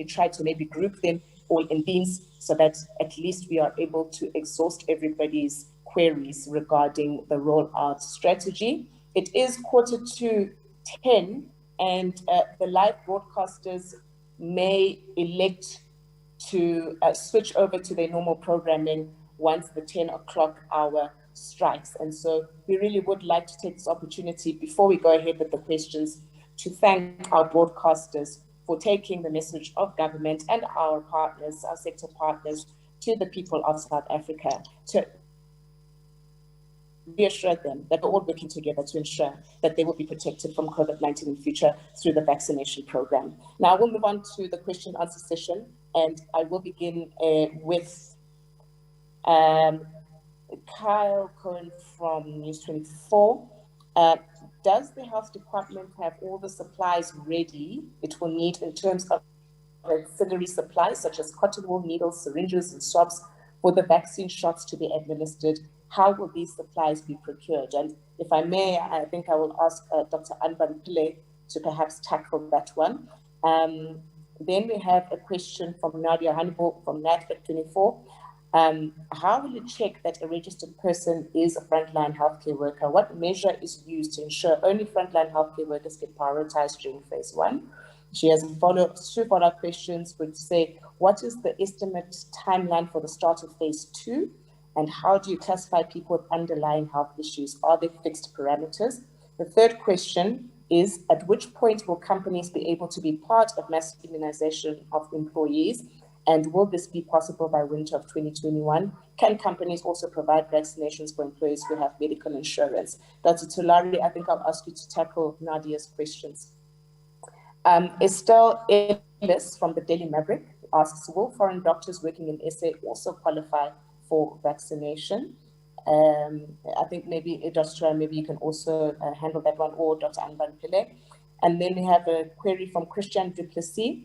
S2: tried to maybe group them all in themes so that at least we are able to exhaust everybody's queries regarding the rollout strategy. It is 9:45, and the live broadcasters may elect to switch over to their normal programming once the 10 o'clock hour strikes. And so we really would like to take this opportunity before we go ahead with the questions to thank our broadcasters for taking the message of government and our partners, our sector partners, to the people of South Africa, to reassure them that we're all working together to ensure that they will be protected from COVID-19 in future through the vaccination program. Now we'll move on to the question and answer session, and I will begin with Kyle Cohen from News 24. Does the health department have all the supplies ready it will need in terms of auxiliary supplies such as cotton wool, needles, syringes, and swabs for the vaccine shots to be administered? How will these supplies be procured? And if I may, I think I will ask Dr. Anban Pillay to perhaps tackle that one. Then we have a question from Nadia Hannibal from NATFEC 24. How will you check that a registered person is a frontline healthcare worker? What measure is used to ensure only frontline healthcare workers get prioritized during phase 1? She has two follow-up questions which say, what is the estimate timeline for the start of phase 2? And how do you classify people with underlying health issues? Are there fixed parameters? The third question is, at which point will companies be able to be part of mass immunization of employees? And will this be possible by winter of 2021? Can companies also provide vaccinations for employees who have medical insurance? Dr. Tulari, I think I'll ask you to tackle Nadia's questions. Estelle Ellis from the Daily Maverick asks, will foreign doctors working in SA also qualify for vaccination? I think maybe, Dr. maybe you can also handle that one, or Dr. Anban Pillay. And then we have a query from Christian Duplessis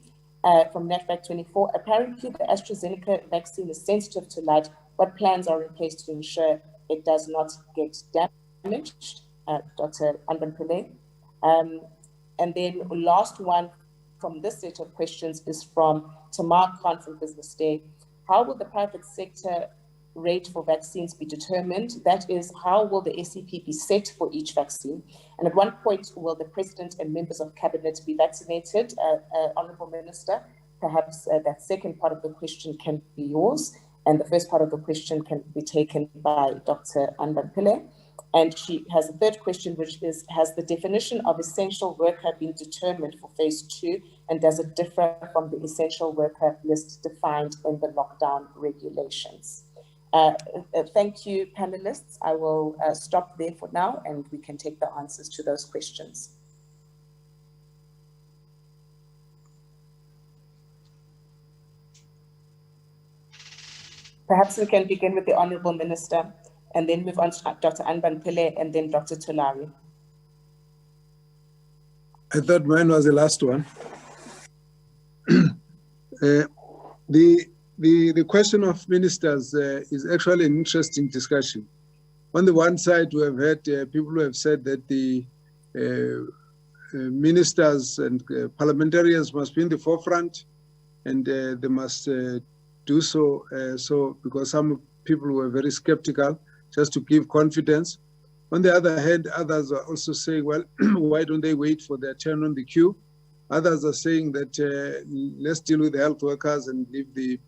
S2: from NATFEC 24. Apparently, the AstraZeneca vaccine is sensitive to light. What plans are in place to ensure it does not get damaged? Dr. Anban Pillay. And then last one from this set of questions is from Tamar Khan from Business Day. How will the private sector rate for vaccines be determined? That is, how will the SEP be set for each vaccine? And at what point will the President and members of Cabinet be vaccinated? Honourable Minister, perhaps that second part of the question can be yours, and the first part of the question can be taken by Dr. Anban Pillay. And she has a third question, which is, has the definition of essential worker been determined for phase 2, and does it differ from the essential worker list defined in the lockdown regulations? Thank you, panelists. I will stop there for now, and we can take the answers to those questions. Perhaps we can begin with the Honourable Minister, and then move on to Dr. Anban Pillay, and then Dr. Tulari.
S1: I thought mine was the last one. The question of ministers is actually an interesting discussion. On the one side, we have had people who have said that the ministers and parliamentarians must be in the forefront, and they must do so, because some people were very skeptical, just to give confidence. On the other hand, others are also saying, well, why don't they wait for their turn on the queue? Others are saying that let's deal with the health workers and leave the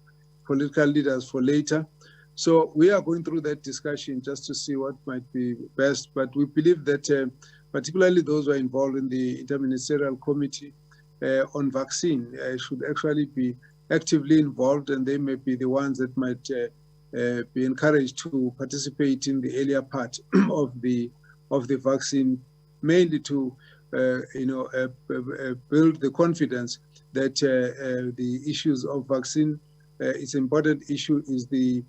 S1: political leaders for later. So we are going through that discussion just to see what might be best. But we believe that particularly those who are involved in the Interministerial Committee on vaccine should actually be actively involved, and they may be the ones that might be encouraged to participate in the earlier part of the vaccine, mainly to build the confidence that the issues of vaccine, its important issue is the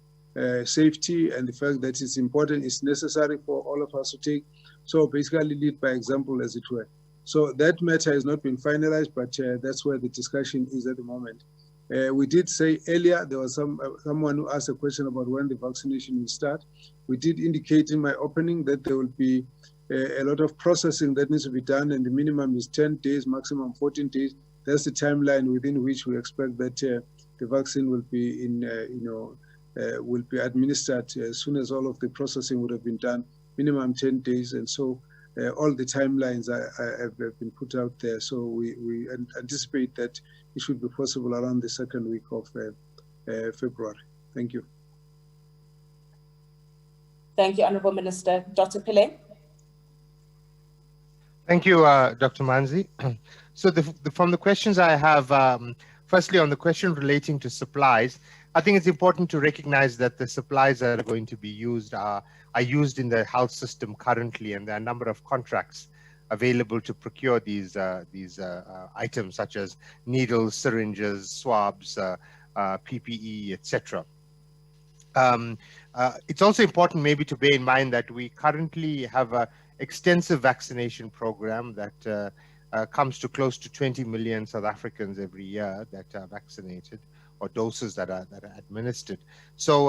S1: safety, and the fact that it's important, it's necessary for all of us to take. So basically lead by example, as it were. So that matter has not been finalized, but that's where the discussion is at the moment. We did say earlier, there was someone who asked a question about when the vaccination will start. We did indicate in my opening that there will be a lot of processing that needs to be done, and the minimum is 10 days, maximum 14 days. That's the timeline within which we expect that the vaccine will be will be administered as soon as all of the processing would have been done, minimum 10 days. And so all the timelines have been put out there. So we anticipate that it should be possible around the second week of February. Thank you.
S2: Thank you, Honourable Minister. Dr. Pillay.
S4: Thank you, Dr. Manzi. So from the questions I have, firstly, on the question relating to supplies, I think it's important to recognize that the supplies that are going to be used are used in the health system currently, and there are a number of contracts available to procure these items, such as needles, syringes, swabs, PPE, etc. It's also important maybe to bear in mind that we currently have an extensive vaccination program that comes to close to 20 million South Africans every year that are vaccinated, or doses that are administered. So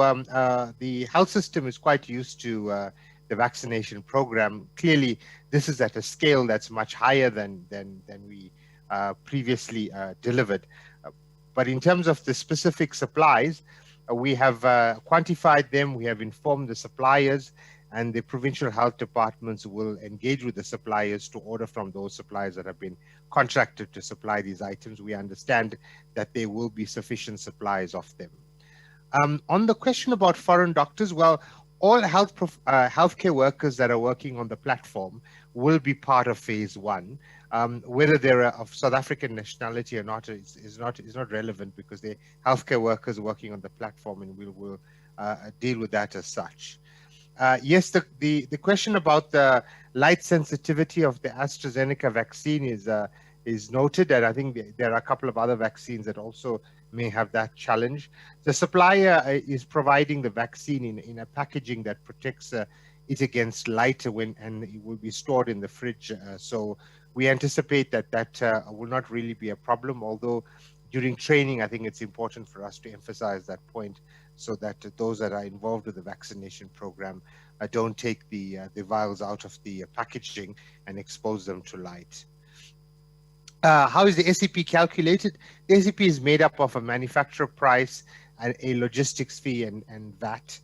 S4: the health system is quite used to the vaccination program. Clearly, this is at a scale that's much higher than we previously delivered. But in terms of the specific supplies, we have quantified them, we have informed the suppliers, and the provincial health departments will engage with the suppliers to order from those suppliers that have been contracted to supply these items. We understand that there will be sufficient supplies of them. On the question about foreign doctors, well, all healthcare workers that are working on the platform will be part of phase 1. Whether they're of South African nationality or not is not relevant, because they're healthcare workers working on the platform, and we'll deal with that as such. Yes, the question about the light sensitivity of the AstraZeneca vaccine is noted, and I think there are a couple of other vaccines that also may have that challenge. The supplier is providing the vaccine in a packaging that protects it against light and it will be stored in the fridge. So we anticipate that will not really be a problem, although during training, I think it's important for us to emphasize that point, so that those that are involved with the vaccination program don't take the vials out of the packaging and expose them to light. How is the SEP calculated? The SEP is made up of a manufacturer price and a logistics fee and VAT.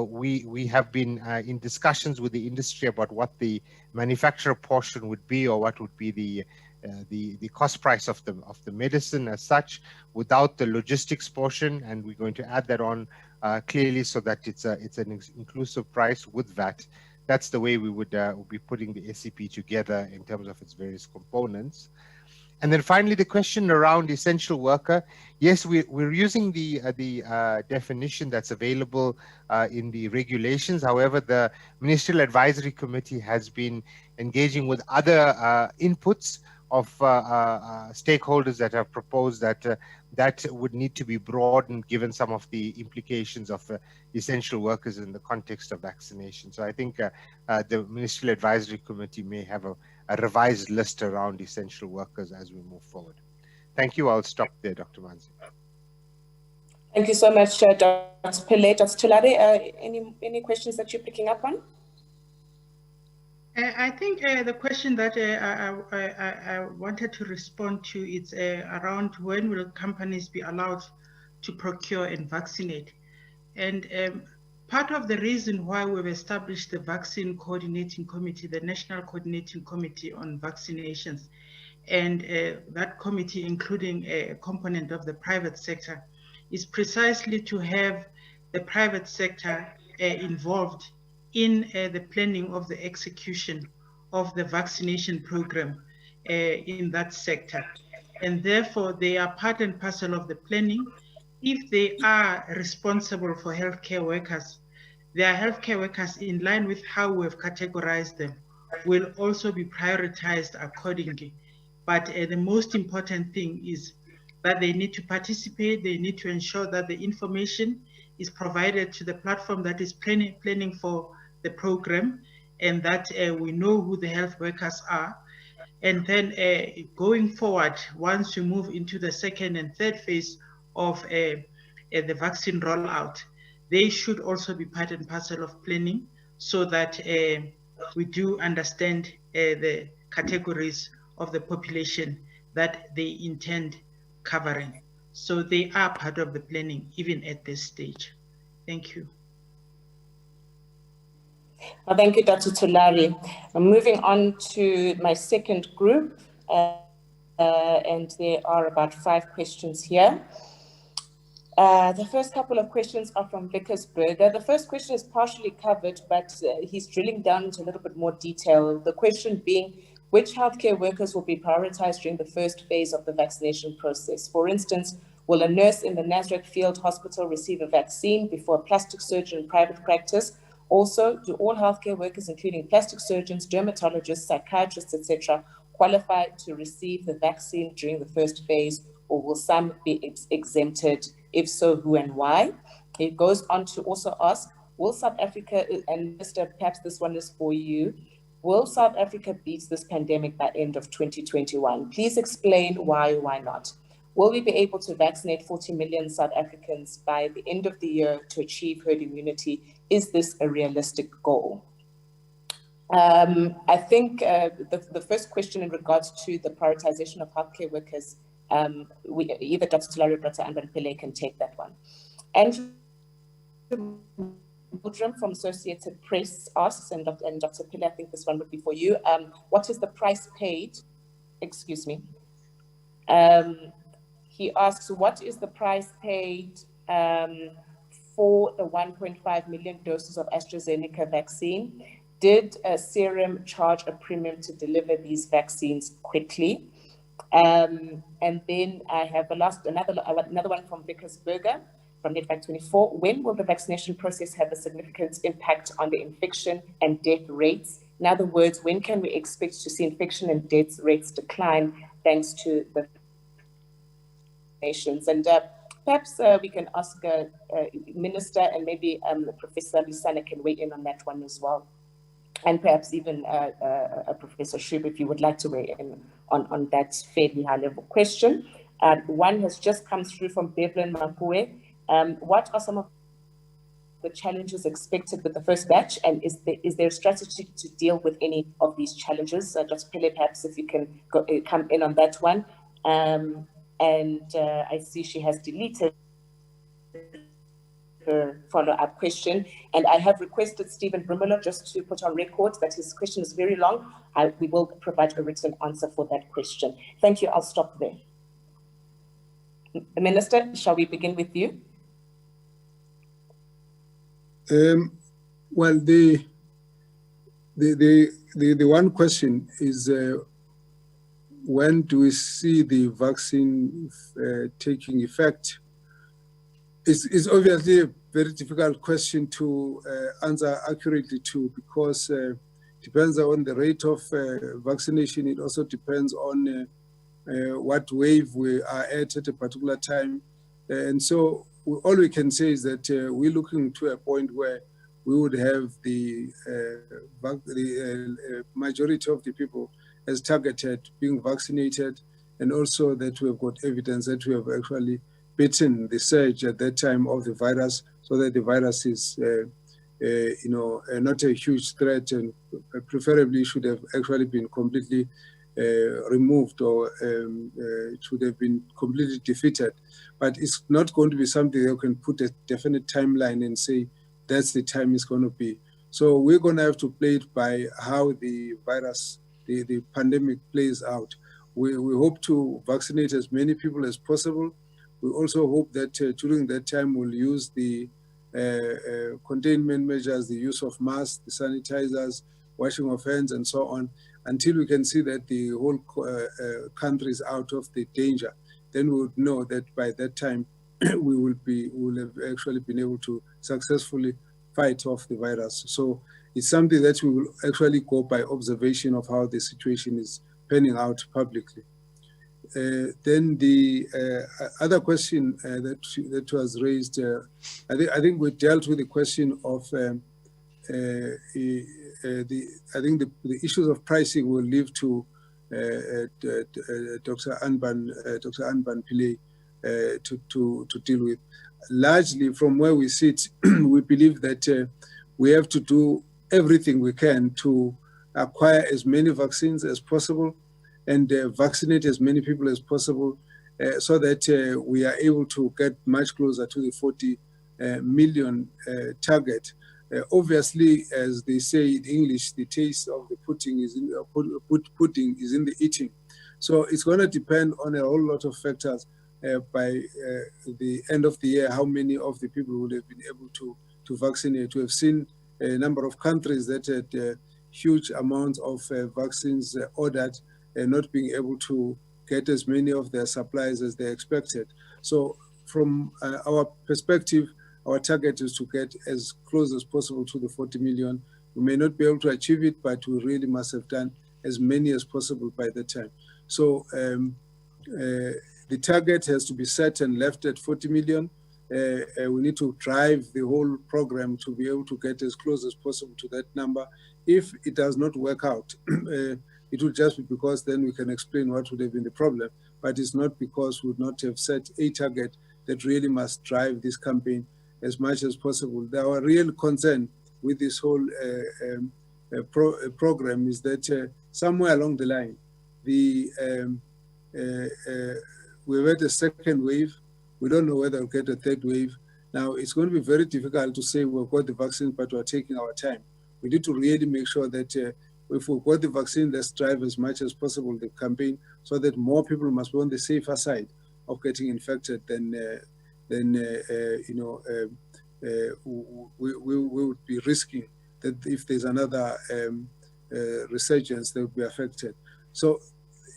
S4: We have been in discussions with the industry about what the manufacturer portion would be, or what would be the cost price of the medicine as such, without the logistics portion, and we're going to add that on clearly so that it's an inclusive price with VAT. That's the way we would be putting the SEP together in terms of its various components. And then finally, the question around essential worker. Yes, we're using the definition that's available in the regulations. However, the Ministerial Advisory Committee has been engaging with other inputs of stakeholders that have proposed that that would need to be broadened given some of the implications of essential workers in the context of vaccination. So I think the Ministerial Advisory Committee may have a revised list around essential workers as we move forward. Thank you. I'll stop there, Dr. Manzi.
S2: Thank you so much, Dr. Pillay. Dr. Tulare, any questions that you're picking up on?
S8: I think the question that I wanted to respond to is around when will companies be allowed to procure and vaccinate. And part of the reason why we've established the Vaccine Coordinating Committee, the National Coordinating Committee on Vaccinations, and that committee, including a component of the private sector, is precisely to have the private sector involved in the planning of the execution of the vaccination program in that sector. And therefore, they are part and parcel of the planning. If they are responsible for healthcare workers, their healthcare workers, in line with how we've categorized them, will also be prioritized accordingly. But the most important thing is that they need to participate, they need to ensure that the information is provided to the platform that is planning for the program, and that we know who the health workers are. And then going forward, once we move into the second and third phase of the vaccine rollout, they should also be part and parcel of planning, so that we do understand the categories of the population that they intend covering. So they are part of the planning even at this stage. Thank you.
S2: Well, thank you, Dr. Tulare. I'm moving on to my second group, and there are about 5 questions here. The first couple of questions are from Vickers Berger. The first question is partially covered, but he's drilling down into a little bit more detail. The question being, which healthcare workers will be prioritized during the first phase of the vaccination process? For instance, will a nurse in the Nasrec Field Hospital receive a vaccine before a plastic surgeon in private practice? Also, do all healthcare workers, including plastic surgeons, dermatologists, psychiatrists, etc., qualify to receive the vaccine during the first phase, or will some be exempted? If so, who and why? It goes on to also ask, will South Africa, and Mr. perhaps this one is for you, will South Africa beat this pandemic by end of 2021? Please explain why not? Will we be able to vaccinate 40 million South Africans by the end of the year to achieve herd immunity? Is this a realistic goal? I think the first question in regards to the prioritization of healthcare workers, either Dr. Tulare or Dr. Anban Pillay can take that one. Andrew from Associated Press asks, and Dr. Pillay, I think this one would be for you, what is the price paid? Excuse me. He asks, what is the price paid for the 1.5 million doses of AstraZeneca vaccine? Did Serum charge a premium to deliver these vaccines quickly? And then I have another one from Vickers Berger from Network24. When will the vaccination process have a significant impact on the infection and death rates? In other words, when can we expect to see infection and death rates decline thanks to the nations? And perhaps we can ask Minister, and maybe Professor Lusana can weigh in on that one as well. And perhaps even Professor Shub, if you would like to weigh in on that fairly high-level question. One has just come through from Bevelin Mapue. What are some of the challenges expected with the first batch, and is there a strategy to deal with any of these challenges? Dr. Pele, perhaps if you can come in on that one. I see she has deleted her follow-up question, and I have requested Stephen Brumolo just to put on record that his question is very long. We will provide a written answer for that question. Thank you. I'll stop there. Minister, shall we begin with you?
S1: Well, the one question is when do we see the vaccine taking effect? It's obviously a very difficult question to answer accurately too, because it depends on the rate of vaccination. It also depends on what wave we are at a particular time. And so all we can say is that we're looking to a point where we would have the majority of the people as targeted being vaccinated, and also that we have got evidence that we have actually beaten the surge at that time of the virus, so that the virus is not a huge threat, and preferably should have actually been completely removed, or it should have been completely defeated. But it's not going to be something that you can put a definite timeline and say that's the time it's going to be. So we're going to have to play it by how the virus, the pandemic plays out. We hope to vaccinate as many people as possible. We also hope that during that time we'll use the containment measures, the use of masks, the sanitizers, washing of hands, and so on, until we can see that the whole country is out of the danger. Then we would know that by that time we will have actually been able to successfully fight off the virus. So it's something that we will actually go by observation of how the situation is panning out publicly. Then the other question that was raised, I think we dealt with the question of the issues of pricing. Will leave to Dr. Anban Pillay to deal with. Largely from where we sit, we believe that we have to do everything we can to acquire as many vaccines as possible and vaccinate as many people as possible, so that we are able to get much closer to the 40 million target. Obviously, as they say in English, the taste of the pudding is in the eating. So it's going to depend on a whole lot of factors. By the end of the year, how many of the people would have been able to vaccinate. We have seen a number of countries that had huge amounts of vaccines ordered and not being able to get as many of their supplies as they expected. So from our perspective, our target is to get as close as possible to the 40 million. We may not be able to achieve it, but we really must have done as many as possible by the time. So the target has to be set and left at 40 million. We need to drive the whole program to be able to get as close as possible to that number. If it does not work out, it will just be because then we can explain what would have been the problem, but it's not because we would not have set a target that really must drive this campaign as much as possible. Our real concern with this whole program is that somewhere along the line, we've had a second wave. We don't know whether we'll get a third wave. Now, it's going to be very difficult to say we've got the vaccine, but we're taking our time. We need to really make sure that if we've got the vaccine, let's drive as much as possible the campaign, so that more people must be on the safer side of getting infected than we would be risking that if there's another resurgence, they will be affected. So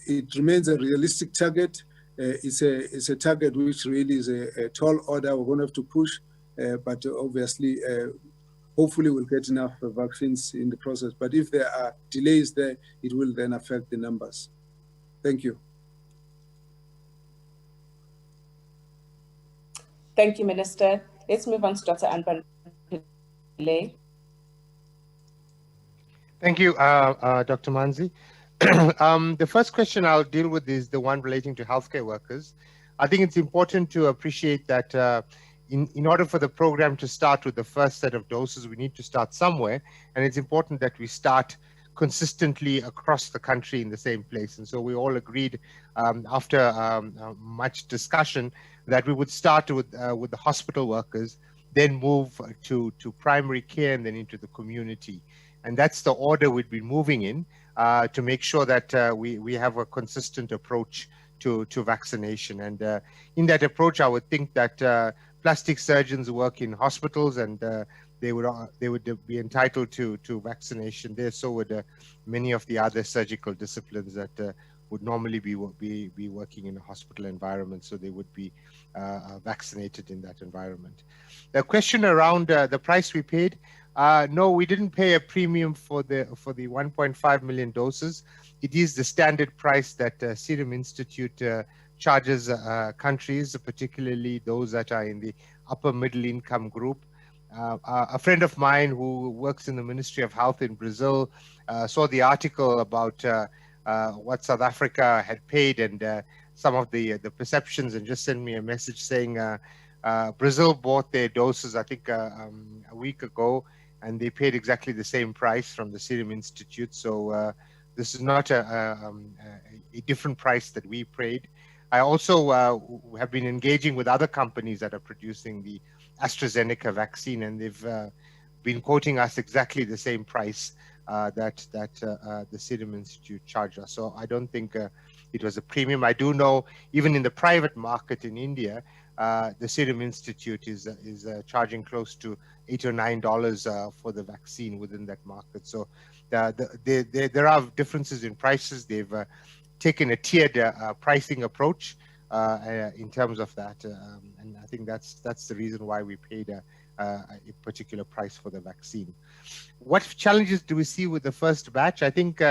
S1: it remains a realistic target. It's a target which really is a tall order. We're going to have to push, but obviously, hopefully we'll get enough vaccines in the process. But if there are delays there, it will then affect the numbers. Thank you.
S2: Thank you, Minister. Let's move on to Dr. Anban Pillay.
S4: Thank you, Dr. Manzi. The first question I'll deal with is the one relating to healthcare workers. I think it's important to appreciate that in order for the program to start with the first set of doses, we need to start somewhere, and it's important that we start consistently across the country in the same place. And so we all agreed after much discussion that we would start with the hospital workers, then move to primary care, and then into the community. And that's the order we'd be moving in to make sure that we have a consistent approach to vaccination. And in that approach, I would think that plastic surgeons work in hospitals, and they would be entitled to vaccination there. So would many of the other surgical disciplines that would normally be working in a hospital environment. So they would be vaccinated in that environment. The question around the price we paid, no, we didn't pay a premium for the 1.5 million doses. It is the standard price that Serum Institute charges countries, particularly those that are in the upper middle income group. A friend of mine who works in the Ministry of Health in Brazil saw the article about what South Africa had paid and some of the perceptions, and just sent me a message saying Brazil bought their doses, I think a week ago, and they paid exactly the same price from the Serum Institute. So this is not a different price that we paid. I also have been engaging with other companies that are producing the AstraZeneca vaccine, and they've been quoting us exactly the same price that the Serum Institute charged us. So I don't think it was a premium. I do know even in the private market in India, the Serum Institute is charging close to $8 or $9 for the vaccine within that market. So there are differences in prices. They've taken a tiered pricing approach in terms of that, and I think that's the reason why we paid a particular price for the vaccine. What challenges do we see with the first batch? I think